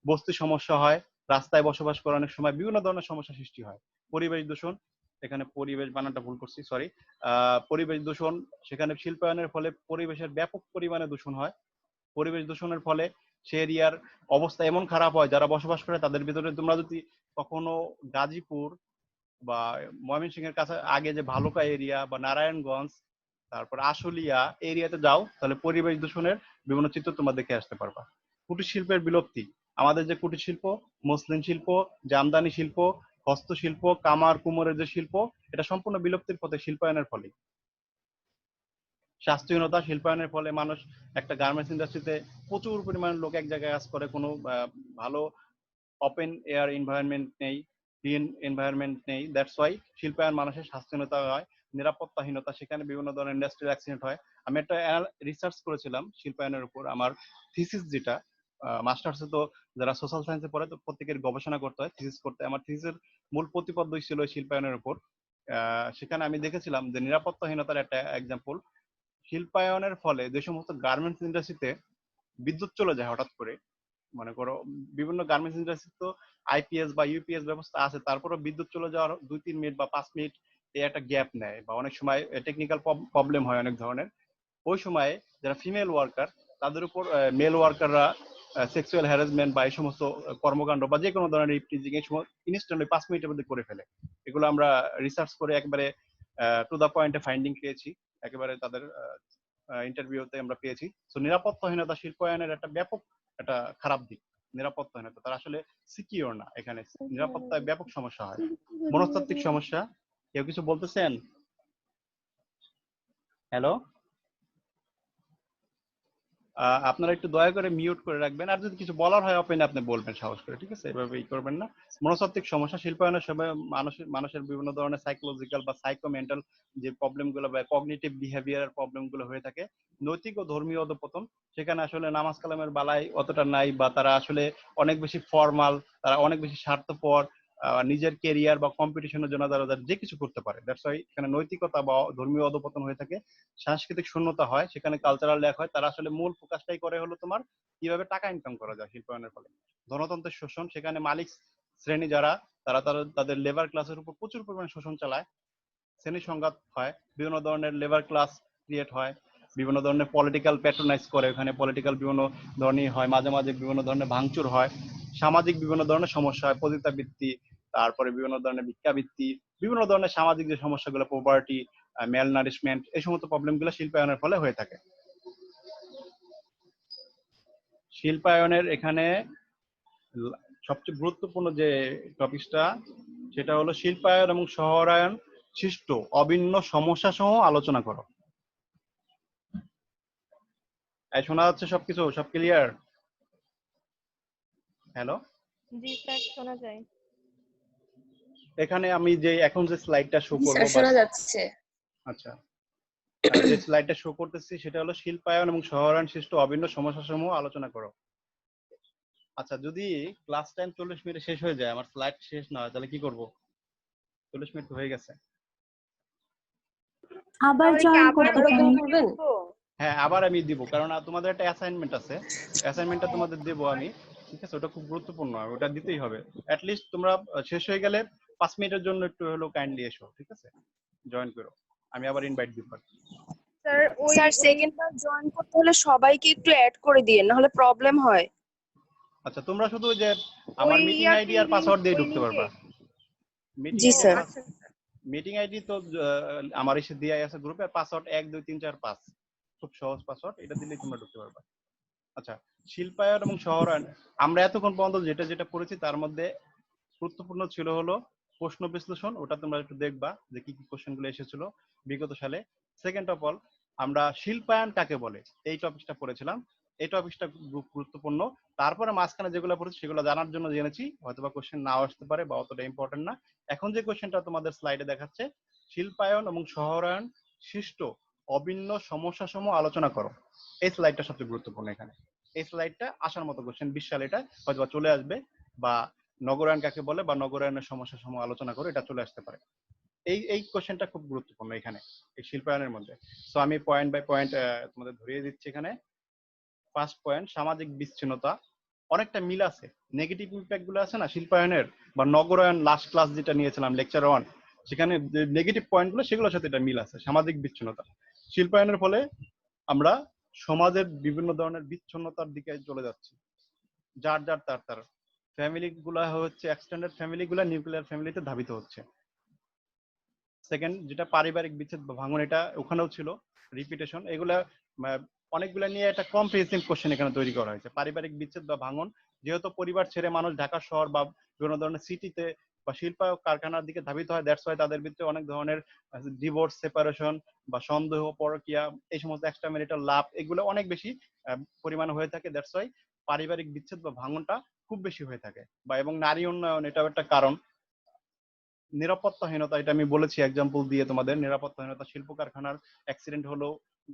বস্তি সমস্যা হয়, রাস্তায় বসবাস করার অনেক সময় বিভিন্ন ধরনের সমস্যা সৃষ্টি হয়। পরিবেশ দূষণ, এখানে পরিবেশ বানানটা ভুল করছি, সরি। পরিবেশ দূষণ, সেখানে শিল্পায়নের ফলে পরিবেশের ব্যাপক পরিমাণে দূষণ হয়। পরিবেশ দূষণের ফলে সে এরিয়ার অবস্থা এমন খারাপ হয়, যারা বসবাস করে তাদের ভিতরে, তোমরা যদি কখনো গাজীপুর বা ময়মনসিংহের কাছে আগে যে ভালুকা এরিয়া বা নারায়ণগঞ্জ, তারপর আশুলিয়া এরিয়াতে যাও, তাহলে পরিবেশ দূষণের বিভিন্ন চিত্র তোমরা দেখে আসতে পারবা। কুটির শিল্পের বিলুপ্তি, আমাদের যে কুটির শিল্প, মসলিন শিল্প, জামদানি শিল্প, হস্তশিল্প, কামার কুমোরের যে শিল্প, এটা সম্পূর্ণ বিলুপ্তির পথে শিল্পায়নের ফলে। স্বাস্থ্যহীনতা, শিল্পায়নের ফলে মানুষ, একটা গার্মেন্টস ইন্ডাস্ট্রিতে প্রচুর পরিমাণ লোক এক জায়গায় কাজ করে, কোনো ভালো ওপেন এয়ার এনভায়রনমেন্ট নেই, ক্লিন এনভায়রনমেন্ট নেই। দ্যাটস ওয়াই শিল্পায়ন মানুষের স্বাস্থ্যহীনতা হয়, নিরাপত্তাহীনতা, সেখানে বিভিন্ন ধরনের ইন্ডাস্ট্রিয়াল অ্যাক্সিডেন্ট হয়। আমি একটা রিসার্চ করেছিলাম শিল্পায়নের উপর, আমার থিসিস যেটা, মাস্টার্সে তো যারা সোশ্যাল সায়েন্সে পড়ে তো প্রত্যেকের গবেষণা করতে হয়, থিসিস করতে। আমার থিসিসের মূল প্রতিপাদ্যই ছিল শিল্পায়নের উপর। সেখানে আমি দেখেছিলাম যে নিরাপত্তাহীনতার একটা এক্সাম্পল, শিল্পায়নের ফলে যে সমস্ত গার্মেন্টস ইন্ডাস্ট্রিতে বিদ্যুৎ চলে যায় হঠাৎ করে, মনে করো বিভিন্ন গার্মেন্টস ইন্ডাস্ট্রি তো আইপিএস বা ইউপিএস ব্যবস্থা আছে, তারপরও বিদ্যুৎ চলে যাওয়ার 2-3 মিনিট বা 5 মিনিট এই একটা গ্যাপ নেয়, বা অনেক সময় টেকনিক্যাল প্রবলেম হয় অনেক ধরনের। ওই সময় যারা ফিমেল ওয়ার্কার, তাদের উপর মেল ওয়ার্কাররা সেক্সুয়াল হ্যারাসমেন্ট বা এই সমস্ত কর্মকাণ্ড বা যে কোনো ধরনের ইপটিজিং এই সময় ইনস্ট্যান্টলি 5 মিনিটের মধ্যে করে ফেলে। এগুলো আমরা রিসার্চ করে একবারে টু দা পয়েন্টে ফাইন্ডিং পেয়েছি, একেবারে তাদের ইন্টারভিউতে আমরা পেয়েছি। তো নিরাপত্তাহীনতা শিল্পায়নের একটা ব্যাপক একটা খারাপ দিক, নিরাপত্তাহীনতা। তারা আসলে সিকিউর না, এখানে নিরাপত্তায় ব্যাপক সমস্যা হয়। মনস্তাত্ত্বিক সমস্যা, কেউ কিছু বলতেছেন? হ্যালো, আপনারা একটু দয়া করে মিউট করে রাখবেন, আর যদি কিছু বলার হয় ওপেনে আপনি বলবেন সাহস করে, ঠিক আছে? এভাবে ই করবেন না। মনস্তাত্ত্বিক সমস্যা, শিল্পায়নের সময় মানুষের বিভিন্ন ধরনের সাইকোলজিক্যাল বা সাইকোমেন্টাল যে প্রবলেম গুলো বা কগনিটিভ বিহেভিয়ারের প্রবলেম গুলো হয়ে থাকে। নৈতিক ও ধর্মীয় অধঃপতন, সেখানে আসলে নামাজ কালামের বালাই অতটা নাই, বা তারা আসলে অনেক বেশি ফর্মাল, তারা অনেক বেশি স্বার্থপর, নিজের কেরিয়ার বা কম্পিটিশনের জন্য তারা যে কিছু করতে পারে। দ্যাটস ওয়াই এখানে নৈতিকতা বা ধর্মীয় অধঃপতন হয়ে থাকে। সাংস্কৃতিক শূন্যতা হয়, সেখানে কালচারাল ল্যাক হয়। তারা আসলে মূল ফোকাসটাই করে হলো তোমার কিভাবে টাকা ইনকাম করা যায় শিল্পায়নের ফলে। ধনতন্ত্রের শোষণ, সেখানে মালিক শ্রেণী যারা, তারা তাদের লেবার ক্লাসের উপর প্রচুর পরিমাণে শোষণ চালায়, শ্রেণী সংঘাত হয়, বিভিন্ন ধরনের লেবার ক্লাস ক্রিয়েট হয়, বিভিন্ন ধরনের পলিটিক্যাল প্যাট্রোনাইজ করে, ওখানে পলিটিক্যাল বিভিন্ন ধরনের হয়, মাঝে মাঝে বিভিন্ন ধরনের ভাঙচুর হয়, সামাজিক বিভিন্ন ধরনের সমস্যা হয়, পতিতাবৃত্তি, তারপরে বিভিন্ন ধরনের ভিক্ষাবৃত্তি, বিভিন্ন ধরনের সামাজিক যে সমস্যাগুলো, পভার্টি, মেল নারিশমেন্ট, এই সমস্ত প্রবলেমগুলো শিল্পায়নের ফলে হয়ে থাকে। শিল্পায়নের এখানে সবচেয়ে গুরুত্বপূর্ণ যে টপিকটা, সেটা হলো শিল্পায়ন এবং শহরায়ন সৃষ্ট অভিন্ন সমস্যা সহ আলোচনা করো। শোনা যাচ্ছে সবকিছু, সব ক্লিয়ার? হ্যালো, জি স্যার, শোনা যায়। এখানে আমি যে এখন যে স্লাইডটা শো করব, স্যার শোনা যাচ্ছে। আচ্ছা, যে স্লাইডটা শো করতেছি সেটা হলো শিল্পায়ন এবং শহরায়ন সৃষ্ট অভিন্ন সমস্যা সমূহ আলোচনা করো। আচ্ছা, যদি ক্লাস টাইম 40 মিনিটে শেষ হয়ে যায়, আমার স্লাইড শেষ না হয়, তাহলে কি করব? 40 মিনিট হয়ে গেছে। আবার জয়েন করতে আবার ওপেন পারেন। করবেন? হ্যাঁ, আবার আমি দিব, কারণ তোমাদের একটা অ্যাসাইনমেন্ট আছে, অ্যাসাইনমেন্টটা তোমাদের দেবো আমি, ঠিক আছে? ওটা খুব গুরুত্বপূর্ণ, ওটা দিতেই হবে। লিস্ট তোমরা শেষ হয়ে গেলে 5 মিনিটের জন্য একটু হলো কাইন্ডলি এসো, ঠিক আছে? জয়েন করো, আমি আবার ইনভাইট দিব। স্যার সেকেন্ড বার জয়েন করতে হলে সবাইকে একটু অ্যাড করে দিয়ে, না হলে প্রবলেম হয়। আচ্ছা, তোমরা শুধু যে আমার মিটিং আইডি আর পাসওয়ার্ড দিয়ে ঢুকতে পারবা। মিটিং জি আইডি, স্যার। মিটিং আইডি তো আমার এসে দেয়াই আছে গ্রুপে, পাসওয়ার্ড 1 2 3 4 5, খুব সহজ পাসওয়ার্ড, এটা দিলেই তোমরা ঢুকতে পারবা। আচ্ছা, শিল্পায়ন এবং শহরায়ন, আমরা এতক্ষণ পর্যন্ত যেটা যেটা পড়েছি তার মধ্যে গুরুত্বপূর্ণ ছিল হলো প্রশ্ন বিশ্লেষণ, ওটা তোমরা একটু দেখবা যে কি কি কোশ্চেন গুলো এসেছিল বিগত সালে। সেকেন্ড অফ অল, আমরা শিল্পায়ন কাকে বলে এই টপিকটা পড়েছিলাম, এই টপিকটা গুরুত্বপূর্ণ। তারপরে মাঝখানে যেগুলো পড়েছি সেগুলো জানার জন্য জেনেছি, হয়তোবা কোশ্চেন নাও আসতে পারে বা অতটা ইম্পর্টেন্ট না। এখন যে কোশ্চেনটা তোমাদের স্লাইডে দেখাচ্ছে, শিল্পায়ন এবং শহরায়ন সৃষ্ট অভিন্ন সমস্যা সমূহ আলোচনা করো, এই স্লাইডটা সবচেয়ে গুরুত্বপূর্ণ। এখানে এই স্লাইডটা আসার মতো কোশ্চেন, 20 সালে এটা হয়তোবা চলে আসবে, বা নগরায়ন কাকে বলে বা নগরায়নের সমস্যা সমূহ আলোচনা করে, এটা চলে আসতে পারে। এই কোশ্চেনটা খুব গুরুত্বপূর্ণ এখানে এই শিল্পায়নের মধ্যে। সো আমি পয়েন্ট বাই পয়েন্ট তোমাদের ধরিয়ে দিচ্ছি। এখানে ফার্স্ট পয়েন্ট, সামাজিক বিচ্ছিন্নতা। অনেকটা মিল আছে। নেগেটিভ ইম্প্যাক্ট গুলো আছে না শিল্পায়নের বা নগরায়ন, লাস্ট ক্লাস যেটা নিয়েছিলাম লেকচার 1, সেখানে যে নেগেটিভ পয়েন্ট গুলো সেগুলোর সাথে এটা মিল আছে। সামাজিক বিচ্ছিন্নতা, শিল্পায়নের ফলে আমরা সমাজের বিভিন্ন ধরনের বিচ্ছিন্নতার দিকে চলে যাচ্ছি। যার যার তার তার ফ্যামিলি গুলা হচ্ছে এক্সটেন্ডেড ফ্যামিলি গুলা নিউক্লিয়ার ফ্যামিলিতে ধাবিত হচ্ছে। সেকেন্ড যেটা পারিবারিক বিচ্ছেদ বা ভাঙন, এটা ওখানেও ছিল রিপিটেশন। এগুলা অনেকগুলা নিয়ে একটা কম্প্রিহেন্সিভ কোশ্চেন এখানে তৈরি করা হয়েছে। পারিবারিক বিচ্ছেদ বা ভাঙন, যেহেতু পরিবার ছেড়ে মানুষ ঢাকা শহর বা বিভিন্ন ধরনের সিটিতে বা শিল্প কারখানার দিকে ধাবিত হয়, দ্যাটস ওয়াই তাদের ভিতরে অনেক ধরনের ডিভোর্স, সেপারেশন বা সন্দেহ, পরকীয়া, এই সমস্ত এক্সট্রা ম্যারিটাল লাভ এগুলো অনেক বেশি পরিমাণে হয়ে থাকে। দ্যাটস ওয়াই পারিবারিক বিচ্ছেদ বা ভাঙনটা খুব বেশি হয়ে থাকে। বা এবং নারী উন্নয়ন, এটাও একটা কারণ। নিরাপত্তাহীনতা, এটা আমি বলেছি এক্সাম্পল দিয়ে তোমাদের। নিরাপত্তাহীনতা, শিল্প কারখানার অ্যাক্সিডেন্ট হলো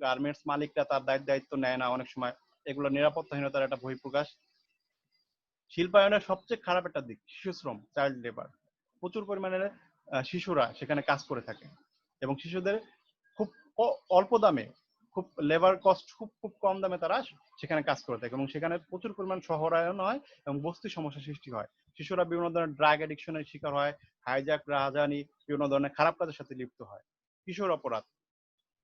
গার্মেন্টস মালিকরা তার দায়িত্ব নেয় না অনেক সময়, এগুলো নিরাপত্তাহীনতার একটা বহিঃপ্রকাশ। শিল্পায়নের সবচেয়ে খারাপ একটা দিক শিশু শ্রম, চাইল্ড লেবার। প্রচুর পরিমাণে শিশুরা সেখানে কাজ করে থাকে এবং শিশুদের খুব অল্প দামে, খুব লেবার কস্ট খুব খুব কম দামে তারা সেখানে কাজ করে থাকে এবং সেখানে প্রচুর পরিমাণ শহরায়ন হয় এবং বস্তি সমস্যা সৃষ্টি হয়। শিশুরা বিভিন্ন ধরনের ড্রাগ এডিকশনের শিকার হয়, হাইজ্যাক, রাহাজানি, বিভিন্ন ধরনের খারাপ কাজের সাথে লিপ্ত হয়। কিশোর অপরাধ,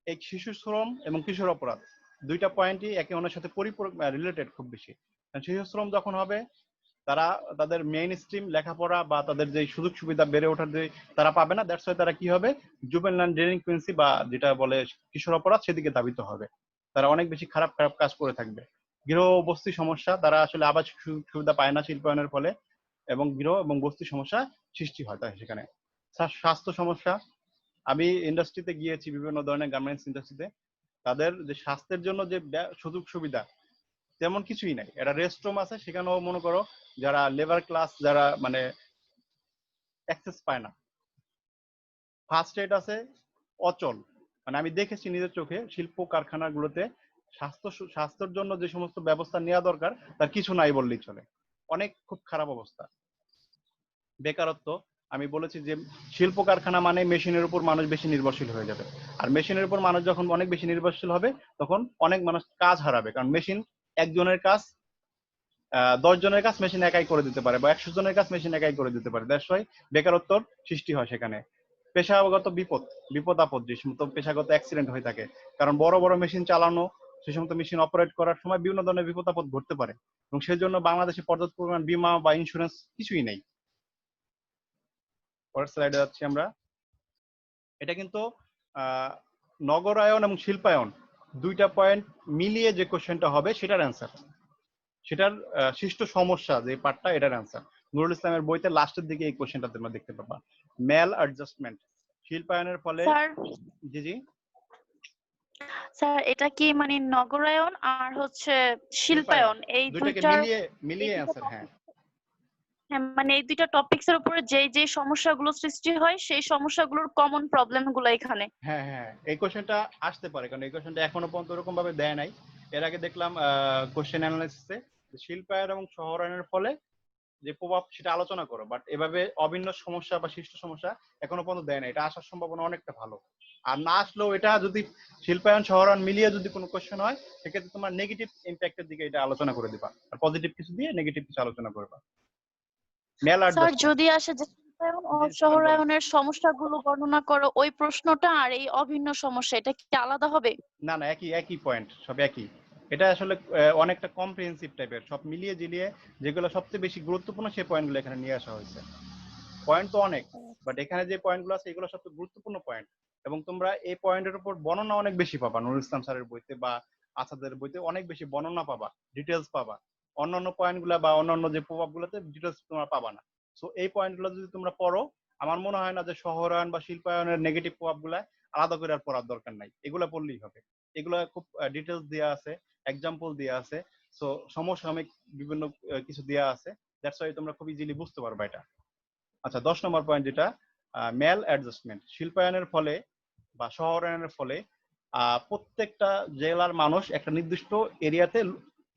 এই শিশু শ্রম এবং কিশোর অপরাধ দুইটা পয়েন্টই একে অন্যের সাথে পরিপূরক রিলেটেড খুব বেশি। শিশু শ্রম যখন হবে, তারা তাদের মেইন স্ট্রিম লেখাপড়া বা তাদের যে সুযোগ সুবিধা বেড়ে ওঠার যে তারা পাবে না, দ্যাটস ওয়াই তারা কি হবে, জুভেনাইল ডেলিনকুয়েন্সি বা যেটা বলে কিশোর অপরাধ সেদিকে ধাবিত হবে। তারা অনেক বেশি খারাপ খারাপ কাজ করে থাকবে। গৃহ বস্তি সমস্যা, তারা আসলে আবাস সুবিধা পায় না শিল্পায়নের ফলে এবং গৃহ এবং বস্তি সমস্যা সৃষ্টি হয় তাই সেখানে। স্বাস্থ্য সমস্যা, আমি ইন্ডাস্ট্রিতে গিয়েছি বিভিন্ন ধরনের গার্মেন্টস ইন্ডাস্ট্রিতে, তাদের যে স্বাস্থ্যের জন্য যে সুযোগ সুবিধা তেমন কিছুই নাই। একটা রেস্টরুম আছে, সেখানেও মনে করো যারা লেবার ক্লাস, যারা মানে অ্যাক্সেস পায় না। ফার্স্ট এড আছে অচল, মানে আমি দেখেছি নিজের চোখে শিল্প কারখানাগুলোতে স্বাস্থ্যের জন্য যে সমস্ত ব্যবস্থা নেওয়া দরকার তার কিছু নাই বললেই চলে। অনেক খুব খারাপ অবস্থা। বেকারত্ব, আমি বলেছি যে শিল্প কারখানা মানে মেশিনের উপর মানুষ বেশি নির্ভরশীল হয়ে যাবে। আর মেশিনের উপর মানুষ যখন অনেক বেশি নির্ভরশীল হবে, তখন অনেক মানুষ কাজ হারাবে। কারণ মেশিন একজনের কাজ 10 জনের কাজ মেশিন একাই করে দিতে পারে বা 100 জনের কাজ মেশিন একাই করে দিতে পারে। দ্যাটস ওয়াই বেকারত্বর সৃষ্টি হয় সেখানে। পেশাগত বিপদ আপদ, যে সমস্ত পেশাগত অ্যাক্সিডেন্ট হয়ে থাকে, কারণ বড় বড় মেশিন চালানো, সে সমস্ত মেশিন অপারেট করার সময় বিভিন্ন ধরনের বিপদ আপদ ঘটতে পারে এবং সেই জন্য বাংলাদেশে পর্যাপ্ত পরিমাণ বীমা বা ইন্স্যুরেন্স কিছুই নেই। পরের স্লাইডে যাচ্ছি আমরা। এটা কিন্তু নগরায়ন এবং শিল্পায়ন দুইটা পয়েন্ট মিলিয়ে যে কোশ্চেনটা হবে সেটার অ্যান্সার, সেটার সৃষ্ট সমস্যা যে পার্টটা, এটার অ্যান্সার। নুরুল ইসলামের বইতে লাস্টের দিকে এই কোশ্চেনটা তোমরা দেখতে পাবা, ম্যাল অ্যাডজাস্টমেন্ট শিল্পায়নের ফলে। স্যার, জি জি স্যার এটা কি মানে নগরায়ন আর হচ্ছে শিল্পায়ন শিল্পায়ন এই দুইটাকে দুইটার মিলিয়ে এই মিলিয়ে দুইটা অ্যান্সার। হ্যাঁ topic- হ্যাঁ মানে এই দুইটা টপিকস এর উপরে যেই যেই সমস্যাগুলো সৃষ্টি হয় সেই সমস্যাগুলোর কমন প্রবলেম গুলো এখানে। হ্যাঁ হ্যাঁ, এই কোশ্চেনটা আসতে পারে কারণ এই কোশ্চেনটা এখনো পর্যন্ত এরকম ভাবে দেয় নাই। এর আগে দেখলাম কোশ্চেন অ্যানালাইসিসে শিল্পায়ন এবং শহরায়নের ফলে যে প্রভাব সেটা আলোচনা করো, বাট এভাবে অভিন্ন সমস্যা বা সৃষ্ট সমস্যা এখনো পর্যন্ত দেয় না। এটা আসার সম্ভাবনা অনেকটা ভালো। আর না আসলেও এটা যদি শিল্পায়ন শহরায়ন মিলিয়ে যদি কোনো কোশ্চেন হয়, সেক্ষেত্রে তোমার নেগেটিভ ইম্প্যাক্টের দিকে এটা আলোচনা করে দিবা আর পজিটিভ কিছু দিয়ে নেগেটিভ কিছু আলোচনা করবা। মেল স্যার অ্যাডজাস্টমেন্ট, যদি আসে যে শিল্পায়ন ও জি বলো। শহরায়নের সমস্যাগুলো বর্ণনা করো, ওই প্রশ্নটা আর এই অভিন্ন সমস্যা এটা কি আলাদা হবে? না না, একই একই পয়েন্ট, সব একই। এটা আসলে অনেকটা কম্প্রিহেন্সিভ টাইপের, সব মিলিয়ে ঝিলিয়ে যেগুলো সবচেয়ে বেশি গুরুত্বপূর্ণ সেই পয়েন্টগুলো এখানে নিয়ে আসা হয়েছে। পয়েন্ট তো অনেক, বাট এখানে যে পয়েন্টগুলো আছে এগুলো সবচেয়ে গুরুত্বপূর্ণ পয়েন্ট এবং তোমরা এই পয়েন্টের উপর বর্ণনা অনেক বেশি পাবা। নুরুল ইসলাম স্যারের বইতে বা আসাদের বইতে অনেক বেশি বর্ণনা পাবা, ডিটেলস পাবা। অন্যান্য পয়েন্টগুলো বা অন্যান্য যে প্রভাবগুলোতে ডিটেলস তোমরা পাবা না। সো এই পয়েন্টগুলো যদি তোমরা পড়ো, আমার মনে হয় না যে শহরায়ন বা শিল্পায়নের নেগেটিভ প্রভাবগুলো আলাদা করে আর পড়ার দরকার নাই, এগুলো পড়লেই হবে। এগুলো খুব ডিটেলস দেওয়া আছে, এক্সাম্পল দেওয়া আছে, সো সমসাময়িক বিভিন্ন কিছু দেওয়া আছে। দ্যাটস ওয়াই তোমরা খুব ইজিলি বুঝতে পারবা এটা। আচ্ছা, 10 নম্বর পয়েন্ট যেটা ম্যাল অ্যাডজাস্টমেন্ট, শিল্পায়নের ফলে বা শহরায়নের ফলে প্রত্যেকটা জেলার মানুষ একটা নির্দিষ্ট এরিয়াতে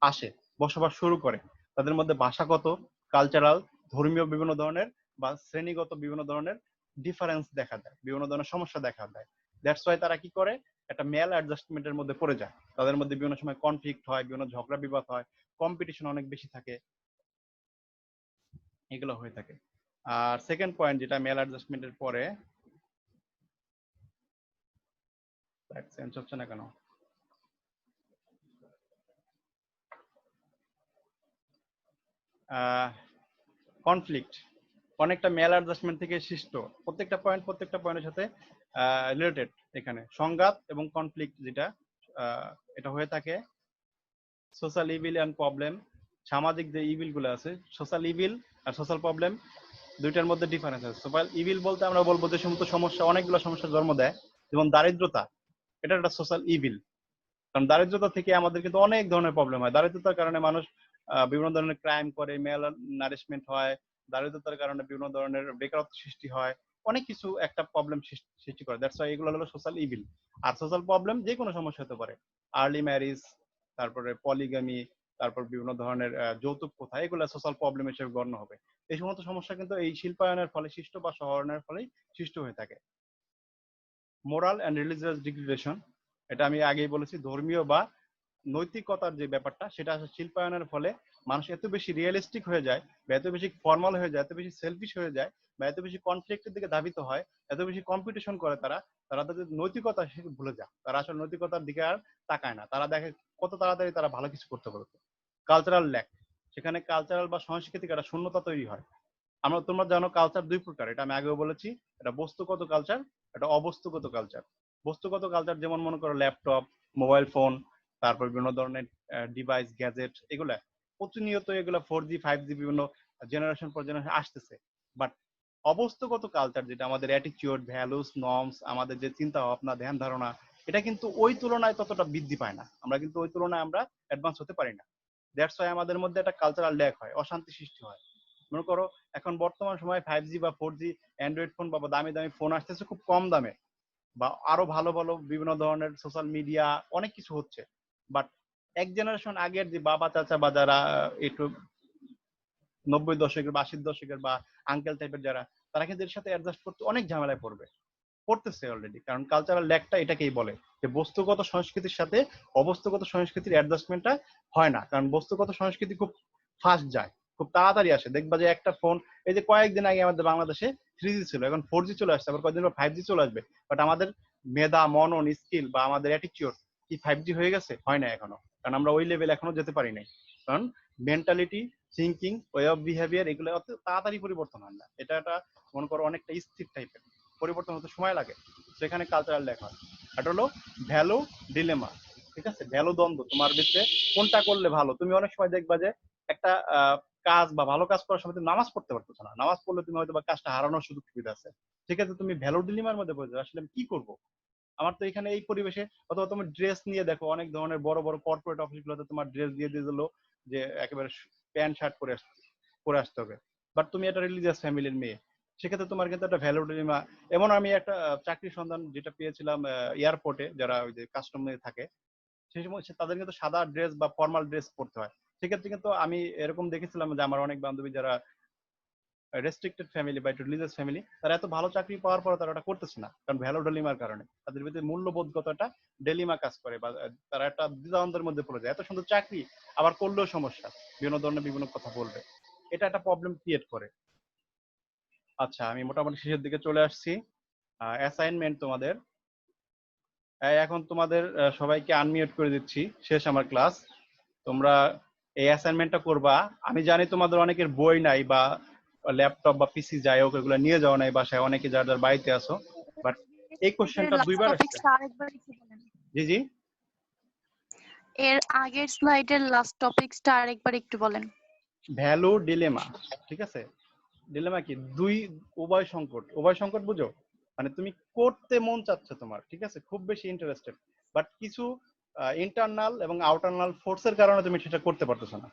আসে, বসবাস শুরু করে। তাদের মধ্যে ভাষাগত, কালচারাল, ধর্মীয় বিভিন্ন ধরনের বা শ্রেণীগত বিভিন্ন ধরনের ডিফারেন্স দেখা দেয়, বিভিন্ন ধরনের সমস্যা দেখা দেয়। দ্যাটস ওয়াই তারা কি করে, একটা ম্যাল অ্যাডজাস্টমেন্টের মধ্যে পড়ে যায়। তাদের মধ্যে বিভিন্ন সময় কনফ্লিক্ট হয়, বিভিন্ন ঝগড়া বিবাদ হয়, কম্পিটিশন অনেক বেশি থাকে। এগুলো হয়ে থাকে। আর সেকেন্ড পয়েন্ট যেটা মেল অ্যাডজাস্টমেন্টের পরে চেঞ্জ হচ্ছে না কেন, কনফ্লিক্ট অনেকটা মেল অ্যাডজাস্টমেন্ট থেকে সৃষ্ট। প্রত্যেকটা পয়েন্টের সাথে রিলেটেড। এখানে সংঘাত এবং কনফ্লিক্ট যেটা এটা হয়ে থাকে। সোশ্যাল ইভিল এন্ড প্রবলেম, সামাজিক যে ইভিল গুলো আছে, সোশ্যাল ইভিল আর সোশ্যাল প্রবলেম দুইটার মধ্যে ডিফারেন্স আছে। সোশ্যাল ইভিল বলতে আমরা বলবো যে সমস্ত সমস্যা, অনেকগুলো সমস্যার জন্ম দেয়, যেমন দারিদ্রতা, এটা একটা সোশ্যাল ইভিল। কারণ দারিদ্রতা থেকে আমাদের কিন্তু অনেক ধরনের প্রবলেম হয়। দারিদ্রতার কারণে মানুষ বিভিন্ন ধরনের ক্রাইম করে, মেল নারিশমেন্ট হয়, দারিদ্রতার কারণে বিভিন্ন ধরনের বেকারত্ব সৃষ্টি হয়, অনেক কিছু একটা প্রবলেম সৃষ্টি করে। দ্যাটস ওয়াই এগুলো হলো সোশ্যাল ইভিল। আর সোশ্যাল প্রবলেম যে কোনো সমস্যা হতে পারে, আর্লি ম্যারিজ, তারপরে পলিগামি, তারপর বিভিন্ন ধরনের যৌতুক প্রথা, এগুলো সোশ্যাল প্রবলেম হিসেবে গণ্য হবে। এই সমস্ত সমস্যা কিন্তু এই শিল্পায়নের ফলে সৃষ্ট বা শহরায়নের ফলেই সৃষ্ট হয়ে থাকে। মোরাল অ্যান্ড রিলিজিয়াস ডিগ্রেডেশন, এটা আমি আগেই বলেছি, ধর্মীয় বা নৈতিকতার যে ব্যাপারটা, সেটা আসলে শিল্পায়নের ফলে মানুষ এত বেশি রিয়েলিস্টিক হয়ে যায়, বা এত বেশি ফর্মাল হয়ে যায়, এত বেশি সেলফিশ হয়ে যায়, বা এত বেশি কনফ্লিক্টের দিকে ধাবিত হয়, এত বেশি কম্পিটিশন করে তারা তাদের নৈতিকতা ভুলে যায়। তারা আসলে নৈতিকতার দিকে আর তাকায় না, তারা দেখে কত তাড়াতাড়ি তারা ভালো কিছু করতে পারবে। কালচারাল ল্যাক, সেখানে কালচারাল বা সাংস্কৃতিক একটা শূন্যতা তৈরি হয়। তোমরা জানো কালচার দুই প্রকার, এটা আমি আগেও বলেছি। এটা বস্তুগত কালচার, এটা অবস্তুগত কালচার। বস্তুগত কালচার যেমন মনে করো ল্যাপটপ, মোবাইল ফোন, তারপর বিভিন্ন ধরনের ডিভাইস, গ্যাজেট, এগুলা প্রতিনিয়ত এগুলো 4G 5G বিভিন্ন জেনারেশন পর জেনারেশন আসতেছে। বাট অবস্তুগত কালচার যেটা আমাদের অ্যাটিটিউড, ভ্যালুস, নর্মস, আমাদের যে চিন্তা ভাবনা, ধ্যান ধারণা, এটা কিন্তু ওই তুলনায় ততটা বৃদ্ধি পায় না। আমরা কিন্তু ওই তুলনায় আমরা অ্যাডভান্স হতে পারি না। দ্যাটস ওয়াই আমাদের মধ্যে একটা কালচারাল ল্যাক হয়, অশান্তি সৃষ্টি হয়। মনে করো এখন বর্তমান সময় 5G বা 4G অ্যান্ড্রয়েড ফোন বা দামি দামি ফোন আসতেছে খুব কম দামে, বা আরো ভালো ভালো বিভিন্ন ধরনের সোশ্যাল মিডিয়া, অনেক কিছু হচ্ছে। বাট এক জেনারেশন আগের যে বাবা চাচা বা যারা একটু 90 দশকের বা 80 দশকের বা আঙ্কেল টাইপের যারা, তারা কিন্তু এর সাথে অ্যাডজাস্ট করতে অনেক ঝামেলায় পড়তেছে অলরেডি। কারণ কালচারাল ল্যাকটা এটাকেই বলে, যে বস্তুগত সংস্কৃতির সাথে অবস্তুগত সংস্কৃতির অ্যাডজাস্টমেন্টটা হয় না। কারণ বস্তুগত সংস্কৃতি খুব ফাস্ট যায়, খুব তাড়াতাড়ি আসে। দেখবা যে একটা ফোন, এই যে কয়েকদিন আগে আমাদের বাংলাদেশে 3G ছিল, এখন 4G চলে আসছে, আবার কয়েকদিন পর 5G চলে আসবে। বাট আমাদের মেধা, মনন, স্কিল বা আমাদের অ্যাটিটিউড কি 5G হয়ে গেছে? হয় না এখনো, কারণ আমরা ওই লেভেল এখনো যেতে পারি নাই। কারণ mentality, thinking, way of behaviour, এগুলো অত তাড়াতাড়ি পরিবর্তন হয় না। এটা একটা মনে করো অনেকটা স্থির টাইপের, পরিবর্তন হতে সময় লাগে। সেখানে কালচারাল ল্যাক হয়। এটা হলো ভ্যালু ডিলেমা, ঠিক আছে? ভ্যালু দ্বন্দ্ব, তোমার ভিতরে কোনটা করলে ভালো। তুমি অনেক সময় দেখবা যে একটা কাজ বা ভালো কাজ করার সময় তুমি নামাজ পড়তে পারতেছো না, নামাজ পড়লে তুমি হয়তো বা কাজটা হারানোর সুযোগ সুবিধা আছে। সেক্ষেত্রে তুমি ভ্যালু ডিলেমার মধ্যে পড়ে যাবে, আসলে আমি কি করবো। আমার তো এখানে এই পরিবেশে, অথবা তুমি ড্রেস নিয়ে দেখো, অনেক ধরনের বড় বড় কর্পোরেট অফিসগুলোতে তোমার ড্রেস দিয়ে দিয়ে দিল যে একেবারে প্যান্ট শার্ট পরে আসতে হবে। বাট তুমি একটা রিলিজিয়াস ফ্যামিলির মেয়ে, সেক্ষেত্রে তোমার কিন্তু একটা ভ্যালু ডিলেমা। এমন আমি একটা চাকরির সন্ধান যেটা পেয়েছিলাম এয়ারপোর্টে, যারা ওই যে কাস্টমে থাকে, সেই সময় তাদের কিন্তু সাদা ড্রেস বা ফর্মাল ড্রেস পরতে হয়। সেক্ষেত্রে কিন্তু আমি এরকম দেখেছিলাম যে আমার অনেক বান্ধবী যারা রেস্ট্রিক্টেড ফ্যামিলি বা একটু রিলিজিয়াস ফ্যামিলি, তারা এত ভালো চাকরি পাওয়ার পর তারা এটা করতেছে না, কারণ ভ্যালু ডেলিমার কারণে তাদের ভিতরে মূল্যবোধগতটা ডেলিমা কাজ করে, বা তারা একটা দ্বিধাদ্বন্দ্বের মধ্যে পড়ে যায়। এত সুন্দর চাকরি আবার করলেও সমস্যা, বিভিন্ন ধরনের বিভিন্ন কথা বলবে, এটা একটা প্রবলেম ক্রিয়েট করে। আচ্ছা, আমি মোটামুটি শেষের দিকে চলে আসছি। অ্যাসাইনমেন্ট তোমাদের, এখন তোমাদের সবাইকে আনমিউট করে দিচ্ছি, শেষ আমার ক্লাস। তোমরা এই অ্যাসাইনমেন্টটা করবা। আমি জানি তোমাদের অনেকের বই নাই, বা ল্যাপটপ বা পিসি যাই হোক এগুলো নিয়ে যাও নাই বাসায়, অনেকে যার যার বাড়িতে আসো। বাট এই কোশ্চেনটা লাস্ট দুইবার আসছে। টপিকসটা আরেকবার একটু বলেন। জি জি, এর আগের স্লাইডের লাস্ট টপিকসটা আরেকবার একটু বলেন। ভ্যালু ডিলেমা, ঠিক আছে? ডিলেমা কি? উভয় সংকট। উভয় সংকট বুঝো, মানে তুমি করতে মন চাচ্ছে তোমার, ঠিক আছে, খুব বেশি ইন্টারেস্টেড, বাট কিছু ইন্টারনাল এবং আউটারনাল ফোর্সের কারণে তুমি সেটা করতে পারতেছো না।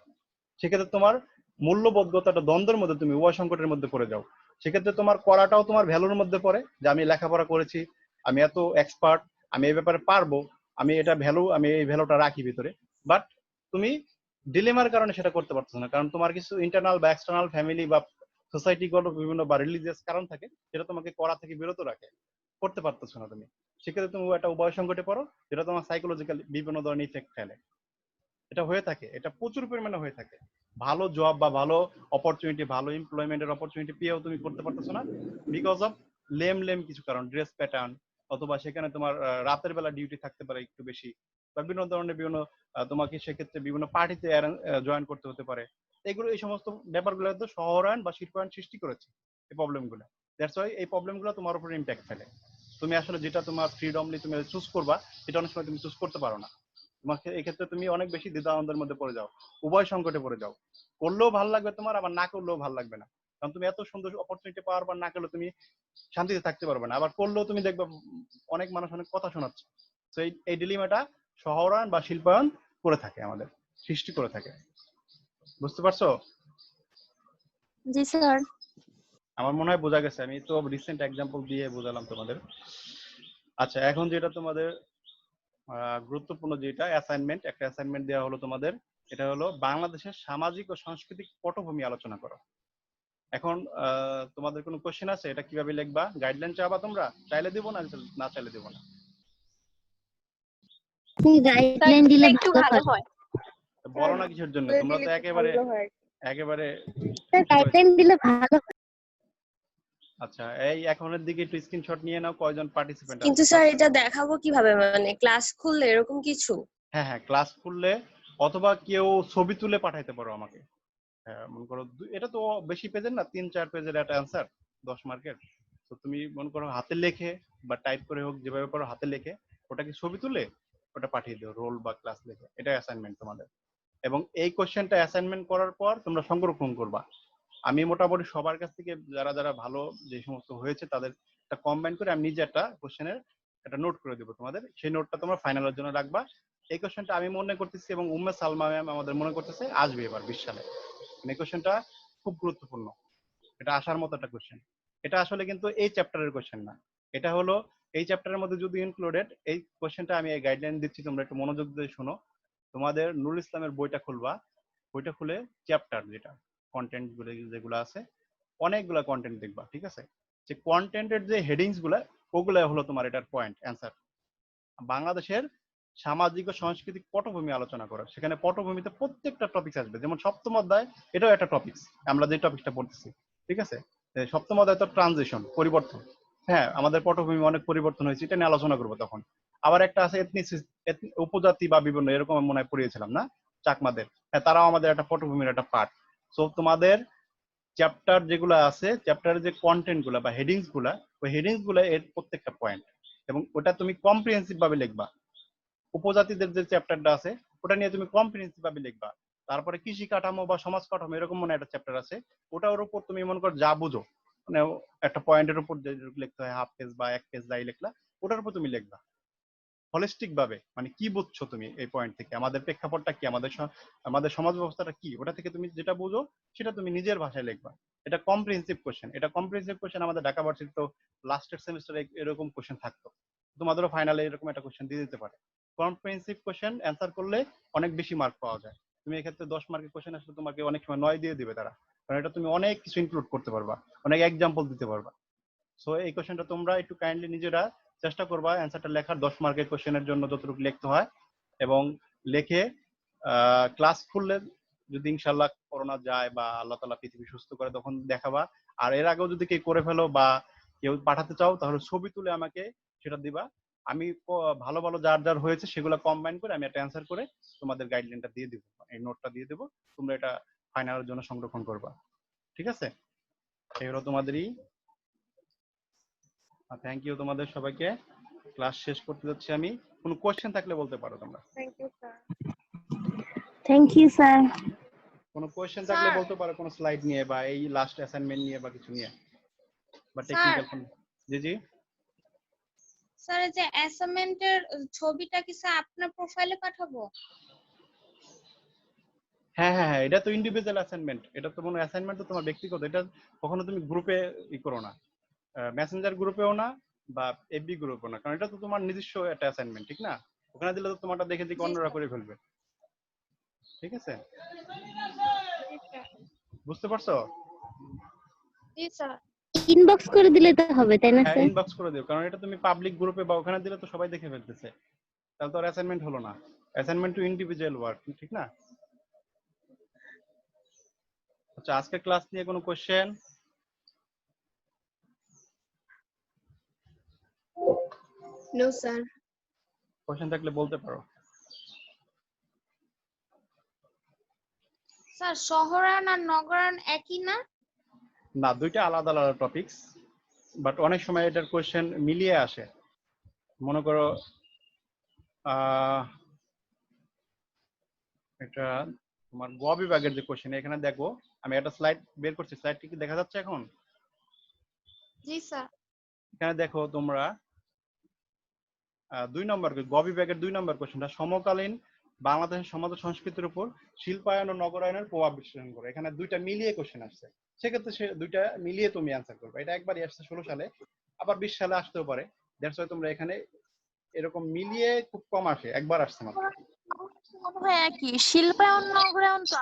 সেক্ষেত্রে তোমার মূল্যবোধগতটা দ্বন্দ্বের মধ্যে, তুমি উভয় সংকটের মধ্যে পড়ে যাও। সেক্ষেত্রে তোমার করাটাও তোমার ভ্যালুর মধ্যে পড়ে, যে আমি লেখাপড়া করেছি, আমি এত এক্সপার্ট, আমি এই ব্যাপারে পারবো, আমি এটা ভ্যালু, আমি এই ভ্যালুটা রাখি ভিতরে। বাট তুমি ডিলেমার কারণে সেটা করতে পারতেছো না, কারণ তোমার কিছু ইন্টারনাল বা এক্সটার্নাল ফ্যামিলি বা সোসাইটিগত বিভিন্ন বা রিলিজিয়াস কারণ থাকে, যেটা তোমাকে করা থেকে বিরত রাখে, করতে পারতেছো না তুমি। সেক্ষেত্রে তুমি একটা উভয় সংকটে পড়ো, যেটা তোমার সাইকোলজিক্যাল বিভিন্ন ধরনের ইফেক্ট ফেলে। এটা হয়ে থাকে, এটা প্রচুর পরিমাণে হয়ে থাকে। ভালো জব বা ভালো অপরচুনিটি, ভালো এমপ্লয়মেন্টের অপরচুনিটি পেয়েও তুমি করতে পারতেছো না বিকজ অফ লেম কিছু কারণ, ড্রেস প্যাটার্ন, অথবা সেখানে তোমার রাতের বেলা ডিউটি থাকতে পারে একটু বেশি, বা বিভিন্ন ধরনের বিভিন্ন তোমাকে সেক্ষেত্রে বিভিন্ন পার্টিতে জয়েন করতে হতে পারে। এগুলো, এই সমস্ত ব্যাপারগুলো তো শহরায়ন বা শিল্পায়ন সৃষ্টি করেছে এই প্রবলেমগুলো। দ্যাটস ওয়াই এই প্রবলেমগুলো তোমার উপর ইম্প্যাক্ট ফেলে। তুমি আসলে যেটা তোমার ফ্রিডমলি তুমি চুজ করবা, সেটা অনেক সময় তুমি চুজ করতে পারো না। তোমাকে এক্ষেত্রে তুমি অনেক বেশি দ্বিধাদ্বন্দ্বের মধ্যে পড়ে যাও, উভয় সংকটে পড়ে যাও। করলেও ভালো লাগবে তোমার, আবার না করলেও ভালো লাগবে না। কারণ তুমি এত সুন্দর অপরচুনিটি পাওয়ার পর না করলে তুমি শান্তিতে থাকতে পারবে না, আবার করলেও তুমি দেখবে অনেক মানুষ অনেক কথা শোনাচ্ছে। তো এই ডিলিমাটা শহরায়ন বা শিল্পায়ন করে থাকে, আমাদের সৃষ্টি করে থাকে। বুঝতে পারছো? জি স্যার। আমার মনে হয় বোঝা গেছে, আমি তো রিসেন্ট এক্সাম্পল দিয়ে বোঝালাম তোমাদের। আচ্ছা, এখন যেটা তোমাদের গুরুত্বপূর্ণ যেটা অ্যাসাইনমেন্ট, একটা অ্যাসাইনমেন্ট দেওয়া হলো তোমাদের। এটা হলো বাংলাদেশের সামাজিক ও সাংস্কৃতিক পটভূমি আলোচনা করো। এখন তোমাদের কোনো কোশ্চেন আছে? এটা কিভাবে লিখবা? গাইডলাইন চাবা তোমরা? চাইলে দিব না, না চাইলে দিব না? গাইডলাইন দিলে একটু ভালো হয়। বলো না কিসের জন্য, তোমরা তো একেবারে একেবারে স্যার গাইডলাইন দিলে ভালো হয়। আচ্ছা, এই এখনের দিকে একটু স্ক্রিনশট নিয়ে নাও, কয়জন পার্টিসিপেন্ট আছে। কিন্তু স্যার এটা দেখাবো কিভাবে, মানে ক্লাস খুললে এরকম কিছু? হ্যাঁ হ্যাঁ, ক্লাস করলে অথবা কেউ ছবি তুলে পাঠাইতে পারো আমাকে। মনে করো এটা তো বেশি পেজের না, 3-4 পেজের একটা অ্যান্সার, 10 মার্কের। তো তুমি মনে করো হাতে লেখে বা টাইপ করে হোক, যেভাবে পারো হাতে লেখে ওটাকে ছবি তুলে ওটা পাঠিয়ে দিও, রোল বা ক্লাস লিখে। এটা অ্যাসাইনমেন্ট তোমাদের। এবং এই কোশ্চেনটা অ্যাসাইনমেন্ট করার পর তোমরা সংরক্ষণ করবা। আমি মোটামুটি সবার কাছ থেকে যারা যারা ভালো যে সমস্ত হয়েছে তাদের একটা কম্বাইন করে আমি নিজে একটা কোশ্চেনের একটা নোট করে দেবো তোমাদের। সেই নোটটা তোমরা ফাইনালের জন্য রাখবা। এই কোশ্চেনটা আমি মনে করতেছি এবং উম্মে সালমা ম্যাম আমাদের মনে করতেছে আসবে এবার 20 সালে। এই কোশ্চেনটা খুব গুরুত্বপূর্ণ, এটা আসার মতো একটা কোশ্চেন। এটা আসলে কিন্তু এই চ্যাপ্টারের কোশ্চেন না, এটা হলো এই চ্যাপ্টারের মধ্যে যদি ইনক্লুডেড। এই কোশ্চেনটা আমি এই গাইডলাইন দিচ্ছি, তোমরা একটু মনোযোগ দিয়ে শোনো। তোমাদের নুরুল ইসলামের বইটা খুলবা, বইটা খুলে চ্যাপ্টার যেটা কন্টেন্ট যেগুলো আছে, অনেকগুলা কন্টেন্ট দেখবা, ঠিক আছে? যে কন্টেন্টের যে হেডিংস গুলা, ওগুলা হলো তোমার এটার পয়েন্ট অ্যান্সার। বাংলাদেশের সামাজিক ও সাংস্কৃতিক পটভূমি আলোচনা করো। সেখানে পটভূমিতে প্রত্যেকটা টপিক আসবে, যেমন সপ্তম অধ্যায় এটাও একটা টপিকস, আমরা যে টপিকটা পড়তেছি, ঠিক আছে? সপ্তম অধ্যায় তো ট্রানজিশন, পরিবর্তন। হ্যাঁ, আমাদের পটভূমি অনেক পরিবর্তন হয়েছে, এটা নিয়ে আলোচনা করবো তখন। আবার একটা আছে উপজাতি বা বিভিন্ন এরকম মনে হয় পড়িয়েছিলাম না, চাকমাদের। হ্যাঁ, তারাও আমাদের একটা পটভূমির একটা পার্ট। সো তোমাদের চ্যাপ্টার যেগুলো আছে, চ্যাপ্টারের যে কন্টেন্ট গুলা বা হেডিংস গুলা, ওই হেডিংস গুলা এর প্রত্যেকটা পয়েন্ট, এবং ওটা তুমি কম্প্রিহেন্সিভ ভাবে লিখবা। উপজাতিদের যে চ্যাপ্টারটা আছে ওটা নিয়ে তুমি কম্প্রিহেন্সিভ ভাবে লিখবা। তারপরে কৃষি কাঠামো বা সমাজ কাঠামো এরকম মনে একটা চ্যাপ্টার আছে, ওটার উপর তুমি মনে করো যা বুঝো, মানে একটা পয়েন্টের উপর লিখতে হয়, হাফ পেজ বা 1 পেজ যাই লিখলা, ওটার উপর তুমি লিখবা হলিস্টিক ভাবে। মানে কি বুঝছো তুমি এই পয়েন্ট থেকে, আমাদের প্রেক্ষাপটটা কি, আমাদের সমাজ ব্যবস্থাটা কি, ওটা থেকে তুমি যেটা বুঝো সেটা তুমি নিজের ভাষায় লিখবা। এটা কম্প্রিহেন্সিভ কোশ্চেন। এটা কম্প্রিহেন্সিভ কোশ্চেন আমাদের ঢাকা ভার্সিটি তো লাস্টের সেমিস্টারে এরকম কোশ্চেন থাকতো, তোমাদেরও ফাইনালে এরকম একটা কোশ্চেন দিয়ে দিতে পারে। কম্প্রিহেন্সিভ কোশ্চেন অ্যান্সার করলে অনেক বেশি মার্ক পাওয়া যায়। তুমি এক্ষেত্রে 10 মার্কের কোশ্চেন আসলে তোমাকে অনেক সময় 9 দিয়ে দিবে তারা, কারণ এটা তুমি অনেক কিছু ইনক্লুড করতে পারবা, অনেক এক্সাম্পল দিতে পারবা। সো এই কোশ্চেনটা তোমরা একটু কাইন্ডলি নিজেরা চেষ্টা করবা অ্যান্সারটা লেখার, 10 মার্কের কোশ্চেনের জন্য যতটুকু লিখতে হয়, এবং লেখে ক্লাস খুললে যদি ইনশাল্লাহ করোনা যায় বা আল্লাহ তাআলা পৃথিবী সুস্থ করে তখন দেখাবা। আর এর আগেও যদি কেউ করে ফেলো বা কেউ পাঠাতে চাও তাহলে ছবি তুলে আমাকে সেটা দিবা। আমি ভালো ভালো যার যার হয়েছে সেগুলো কম্বাইন করে আমি একটা অ্যান্সার করে তোমাদের গাইডলাইনটা দিয়ে দিব, এই নোটটা দিয়ে দেবো, তোমরা এটা ফাইনালের জন্য সংরক্ষণ করবা। ঠিক আছে? এই হলো তোমাদেরই। থ্যাংক ইউ তোমাদের সবাইকে। ক্লাস শেষ করতে যাচ্ছি আমি। কোনো কোশ্চেন থাকলে বলতে পারো তোমরা। Thank you sir. Thank you sir. কোনো কোশ্চেন থাকলে বলতে পারো, কোনো স্লাইড নিয়ে বা এই লাস্ট অ্যাসাইনমেন্ট নিয়ে বা কিছু নিয়ে, বা টেকনিক্যাল। জি জি স্যার, এই যে অ্যাসাইনমেন্টের ছবিটা কি স্যার আপনার প্রোফাইলে পাঠাবো? হ্যাঁ হ্যাঁ হ্যাঁ, এটা তো ইন্ডিভিজুয়াল অ্যাসাইনমেন্ট, এটা তো কোনো অ্যাসাইনমেন্ট তো তোমার ব্যক্তিগত, এটা কখনো তুমি গ্রুপে করো না, মেসেঞ্জার গ্রুপেও না বা এফবি গ্রুপেও না, কারণ এটা তো তোমার নিজস্ব একটা অ্যাসাইনমেন্ট, ঠিক না? ওখানে দিলে তো তোমারটা দেখে দেখে অন্যরা করে ফেলবে। ঠিক আছে? বুঝতে পারছো? জি স্যার। ইনবক্স করে দিলে তো হবে, তাই না হ্যাঁ, স্যার? ইনবক্স করে দিও, কারণ এটা তুমি পাবলিক গ্রুপে বা ওখানে দিলে তো সবাই দেখে ফেলতেছে, তাহলে তো আর অ্যাসাইনমেন্ট হলো না। অ্যাসাইনমেন্ট টু ইন্ডিভিজুয়াল ওয়ার্ক, ঠিক না? আচ্ছা, আজকে ক্লাস নিয়ে কোনো কোশ্চেন? No sir. কোশ্চেন থাকলে বলতে পারো। স্যার শহরায়ন আর নগরায়ন একই না? না, দুইটা আলাদা আলাদা টপিকস, বাট অনেক সময় এটার কোশ্চেন মিলিয়ে আসে। মনে করো এটা তোমার গ বিভাগের যে কোশ্চেন, এখানে দেখো আমি একটা স্লাইড বের করছি, স্লাইডটি কি দেখা যাচ্ছে এখন? জি স্যার। এখানে দেখো তোমরা 2 নম্বর গ বিভাগের 2 নম্বর কোশ্চেনটা, সমকালীন বাংলাদেশের সমাজ ও সংস্কৃতির উপর শিল্পায়ন ও নগরায়নের প্রভাব বিশ্লেষণ করো। এখানে দুইটা মিলিয়ে কোশ্চেন আসছে, সেক্ষেত্রে সে দুইটা মিলিয়ে তুমি অ্যান্সার করবে। এটা একবারই আসছে 16 সালে, আবার 20 সালে আসতেও পারে। দ্যাটস ওয়াই তোমরা এখানে এরকম মিলিয়ে খুব কম আসে, একবার আসছে মাত্র। মনে হয় একই, শিল্পায়ন নগরায়ন তো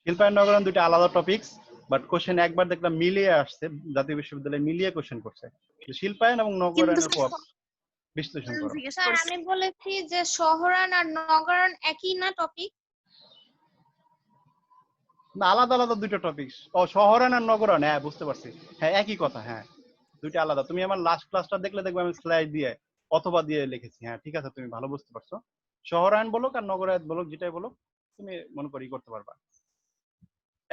শিল্পায়ন নগরায়ন দুইটা আলাদা টপিকস, বাট কোশ্চেন একবার দেখলাম মিলিয়ে আসছে, জাতীয় বিশ্ববিদ্যালয়ে মিলিয়ে কোশ্চেন করছে। শিল্পায়ন এবং কিন্তু নগরায়নের প্রভাব বিশ্লেষণ করো। জিজ্ঞেস স্যার করছি। আমি বলেছি যে শহরায়ন আর নগরায়ন একই না টপিক? না, আলাদা আলাদা দুইটা টপিকস। ও, শহরায়ন আর নগরায়ন, হ্যাঁ বুঝতে পারছি, হ্যাঁ একই কথা, হ্যাঁ দুইটা আলাদা। তুমি আমার লাস্ট ক্লাসটা দেখলে দেখবে আমি স্লাইড দিয়ে অথবা দিয়ে লিখেছি। হ্যাঁ ঠিক আছে, তুমি ভালো বুঝতে পারছো। শহরায়ন বলুক আর নগরায়ন বলুক, যেটাই বলুক তুমি মনে করি করতে পারবা,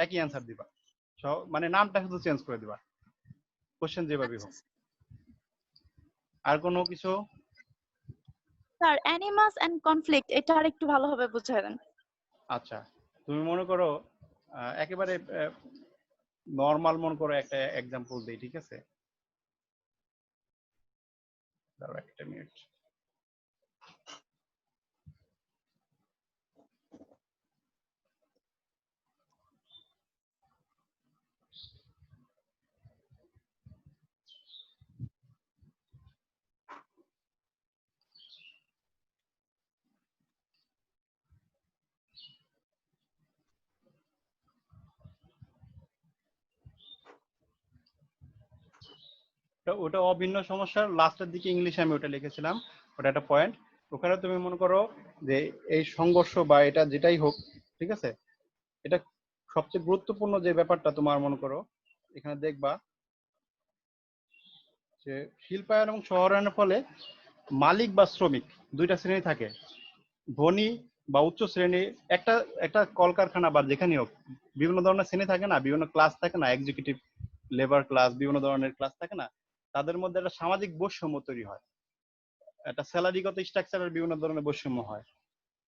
একই অ্যান্সার দিবা। মানে নামটা শুধু চেঞ্জ করে দিবা, কোশ্চেন যেভাবেই হোক। আর কোনো কিছু? স্যার অ্যানিমাস এন্ড কনফ্লিক্ট এটা আর একটু ভালোভাবে বুঝিয়ে দেন। আচ্ছা, তুমি মনে করো একেবারে নর্মাল মনে করো একটা এক্সাম্পল দিই, ঠিক আছে? দাঁড়াও একটা মিনিট। ওটা অভিন্ন সমস্যার লাস্টের দিকে ইংলিশে আমি ওটা লিখেছিলাম, ওটা একটা পয়েন্ট। ওখানে তুমি মনে করো যে এই সংঘর্ষ বা এটা যেটাই হোক, ঠিক আছে, এটা সবচেয়ে গুরুত্বপূর্ণ যে ব্যাপারটা তোমার মনে করো এখানে দেখবা যে শিল্পায়ন এবং শহরায়নের ফলে মালিক বা শ্রমিক দুইটা শ্রেণী থাকে। ধনী বা উচ্চ শ্রেণী, একটা একটা কলকারখানা বা যেখানে হোক বিভিন্ন ধরনের শ্রেণী থাকে না, বিভিন্ন ক্লাস থাকে না, এক্সিকিউটিভ, লেবার ক্লাস, বিভিন্ন ধরনের ক্লাস থাকে না, তাদের মধ্যে একটা সামাজিক বৈষম্য তৈরি হয়, একটা স্যালারিগত স্ট্রাকচারের বিভিন্ন ধরনের বৈষম্য হয়।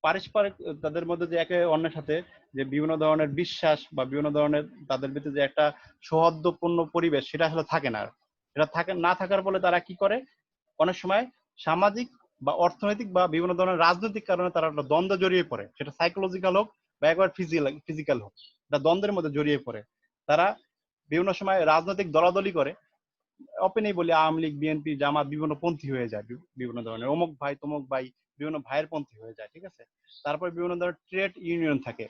পারস্পরিক তাদের মধ্যে যে একে অন্যের সাথে যে বিভিন্ন ধরনের বিশ্বাস বা বিভিন্ন ধরনের তাদের ভিতরে যে একটা সৌহার্দ্যপূর্ণ পরিবেশ, সেটা আসলে থাকে না। সেটা থাকে না, থাকার ফলে তারা কি করে, অনেক সময় সামাজিক বা অর্থনৈতিক বা বিভিন্ন ধরনের রাজনৈতিক কারণে তারা একটা দ্বন্দ্বে জড়িয়ে পড়ে, সেটা সাইকোলজিক্যাল হোক বা একবার ফিজিক্যাল হোক, একটা দ্বন্দ্বের মধ্যে জড়িয়ে পড়ে। তারা বিভিন্ন সময় রাজনৈতিক দলাদলি করে, ওপেনই বলি আওয়ামী লীগ, বিএনপি, জামাত বিভিন্ন পন্থী হয়ে যায়, বিভিন্ন ধরনের অমুক ভাই তমুক ভাই, বিভিন্ন ভাইয়ের পন্থী হয়ে যায়, ঠিক আছে। তারপরে বিভিন্ন ধরনের ট্রেড ইউনিয়ন থাকে,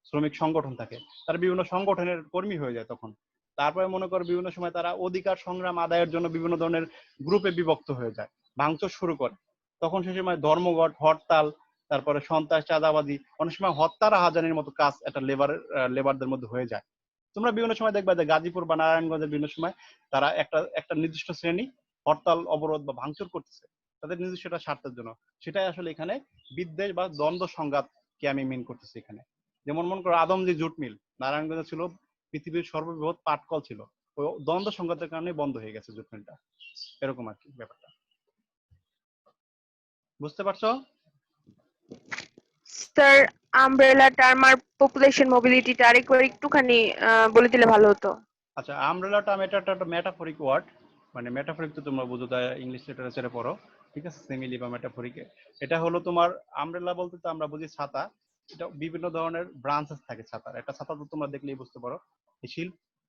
শ্রমিক সংগঠন থাকে, তারা বিভিন্ন সংগঠনের কর্মী হয়ে যায় তখন। তারপরে মনে করো বিভিন্ন সময় তারা অধিকার সংগ্রাম আদায়ের জন্য বিভিন্ন ধরনের গ্রুপে বিভক্ত হয়ে যায়, ভাঙচুর শুরু করে। তখন সে সময় ধর্মঘট, হরতাল, তারপরে সন্ত্রাস, চাঁদাবাজি, অনেক সময় হত্যা রাহাজানির মতো কাজ একটা লেবারদের মধ্যে হয়ে যায়। তোমরা বিভিন্ন সময় দেখবা যে গাজীপুর বা নারায়ণগঞ্জের বিভিন্ন সময় তারা একটা একটা নির্দিষ্ট শ্রেণী হরতাল, অবরোধ বা ভাঙচুর করতেছে তাদের নির্দিষ্ট একটা স্বার্থের জন্য। সেটাই আসলে এখানে বিদ্বেষ বা দ্বন্দ্ব সংঘাতকে আমি মিন করতেছি এখানে। যেমন মনে করো আদমজি জুট মিল নারায়ণগঞ্জে ছিল, পৃথিবীর সর্ববৃহৎ পাটকল ছিল, ওই দ্বন্দ্ব সংঘাতের কারণে বন্ধ হয়ে গেছে জুট মিলটা। এরকম আর কি ব্যাপারটা, বুঝতে পারছো? স্যার আমব্রেলা টার্ম আর পপুলেশন মোবিলিটিটা আরেকবার একটুখানি বলে দিলে ভালো হতো। আচ্ছা, আমব্রেলা টার্ম এটা একটা মেটাফরিক ওয়ার্ড, মানে মেটাফরিক তো তোমরা বুঝো, তাই ইংলিশ লিটারেচারে পড়ো, ঠিক আছে, সিমিলি বা মেটাফরিকে। এটা হলো তোমার আমব্রেলা বলতে তো আমরা বুঝি ছাতা, এটা বিভিন্ন ধরনের ব্রাঞ্চেস থাকে ছাতার। একটা ছাতা তো তোমরা দেখলেই বুঝতে পারো। এই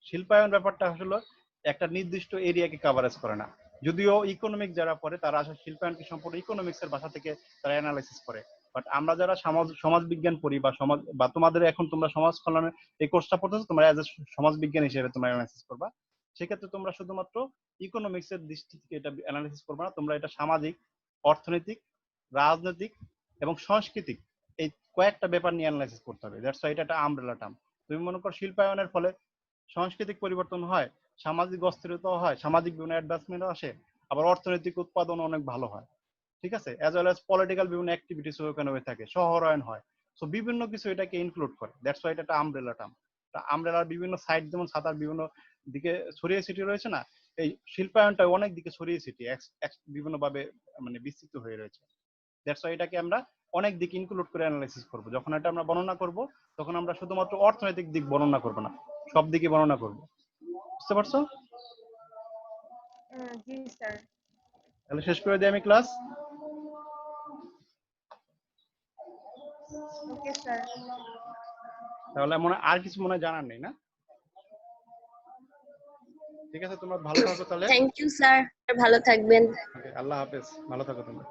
শিল্পায়ন ব্যাপারটা আসলে একটা নির্দিষ্ট এরিয়াকে কাভারেজ করে না, যদিও ইকোনমিক যারা পড়ে তারা আসলে শিল্পায়নকে সম্পূর্ণ ইকোনমিক্স এর ভাষা থেকে তারা অ্যানালাইসিস করে। বাট আমরা যারা সমাজ বিজ্ঞান পড়ি বা সমাজ বা তোমাদের এখন তোমরা সমাজ কল্যাণের এই কোর্সটা পড়তেছো, তোমরা অ্যাজ এ সমাজ বিজ্ঞান হিসেবে তোমরা অ্যানালাইসিস করবা। সেক্ষেত্রে তোমরা শুধুমাত্র ইকোনমিক্স এর দৃষ্টি থেকে এটা অ্যানালাইসিস করবা না, তোমরা এটা সামাজিক, অর্থনৈতিক, রাজনৈতিক এবং সাংস্কৃতিক, এই কয়েকটা ব্যাপার নিয়ে অ্যানালাইসিস করতে হবে। দ্যাটস ওয়াই এটা একটা আমব্রেলা টার্ম। তুমি মনে করো শিল্পায়নের ফলে সাংস্কৃতিক পরিবর্তন হয়, সামাজিক অস্থিরতাও হয়, সামাজিক বিভিন্ন অ্যাডভান্সমেন্ট আসে, আবার অর্থনৈতিক উৎপাদন অনেক ভালো হয়, ঠিক আছে, অ্যাজ ওয়েল অ্যাজ পলিটিক্যাল বিভিন্ন অ্যাক্টিভিটিস ওখানে হয়ে থাকে, শহরায়ন হয়। সো বিভিন্ন কিছু এটাকে ইনক্লুড করে। দ্যাটস ওয়াই এটা একটা আমব্রেলা টার্ম। আমব্রেলার বিভিন্ন সাইড যেমন ছাতার বিভিন্ন দিকে ছড়িয়ে ছিটিয়ে রয়েছে না, এই শিল্পায়নটা অনেক দিকে ছড়িয়ে ছিটিয়ে বিভিন্ন ভাবে মানে বিস্তৃত হয়ে রয়েছে। দ্যাটস ওয়াই এটাকে আমরা অনেক দিক ইনক্লুড করে অ্যানালাইসিস করব। যখন এটা আমরা বর্ণনা করব তখন আমরা শুধুমাত্র অর্থনৈতিক দিক বর্ণনা করব না, সব দিকে বর্ণনা করব। বুঝতে পারছো? জি স্যার। তাহলে শেষ করে দিই আমি ক্লাস। Okay sir. তাহলে আর কিছু মনে হয় জানার নেই না? ঠিক আছে, তোমরা ভালো থাকো তাহলে। থ্যাংক ইউ স্যার, ভালো থাকবেন। আল্লাহ হাফেজ, ভালো থাকো তোমরা।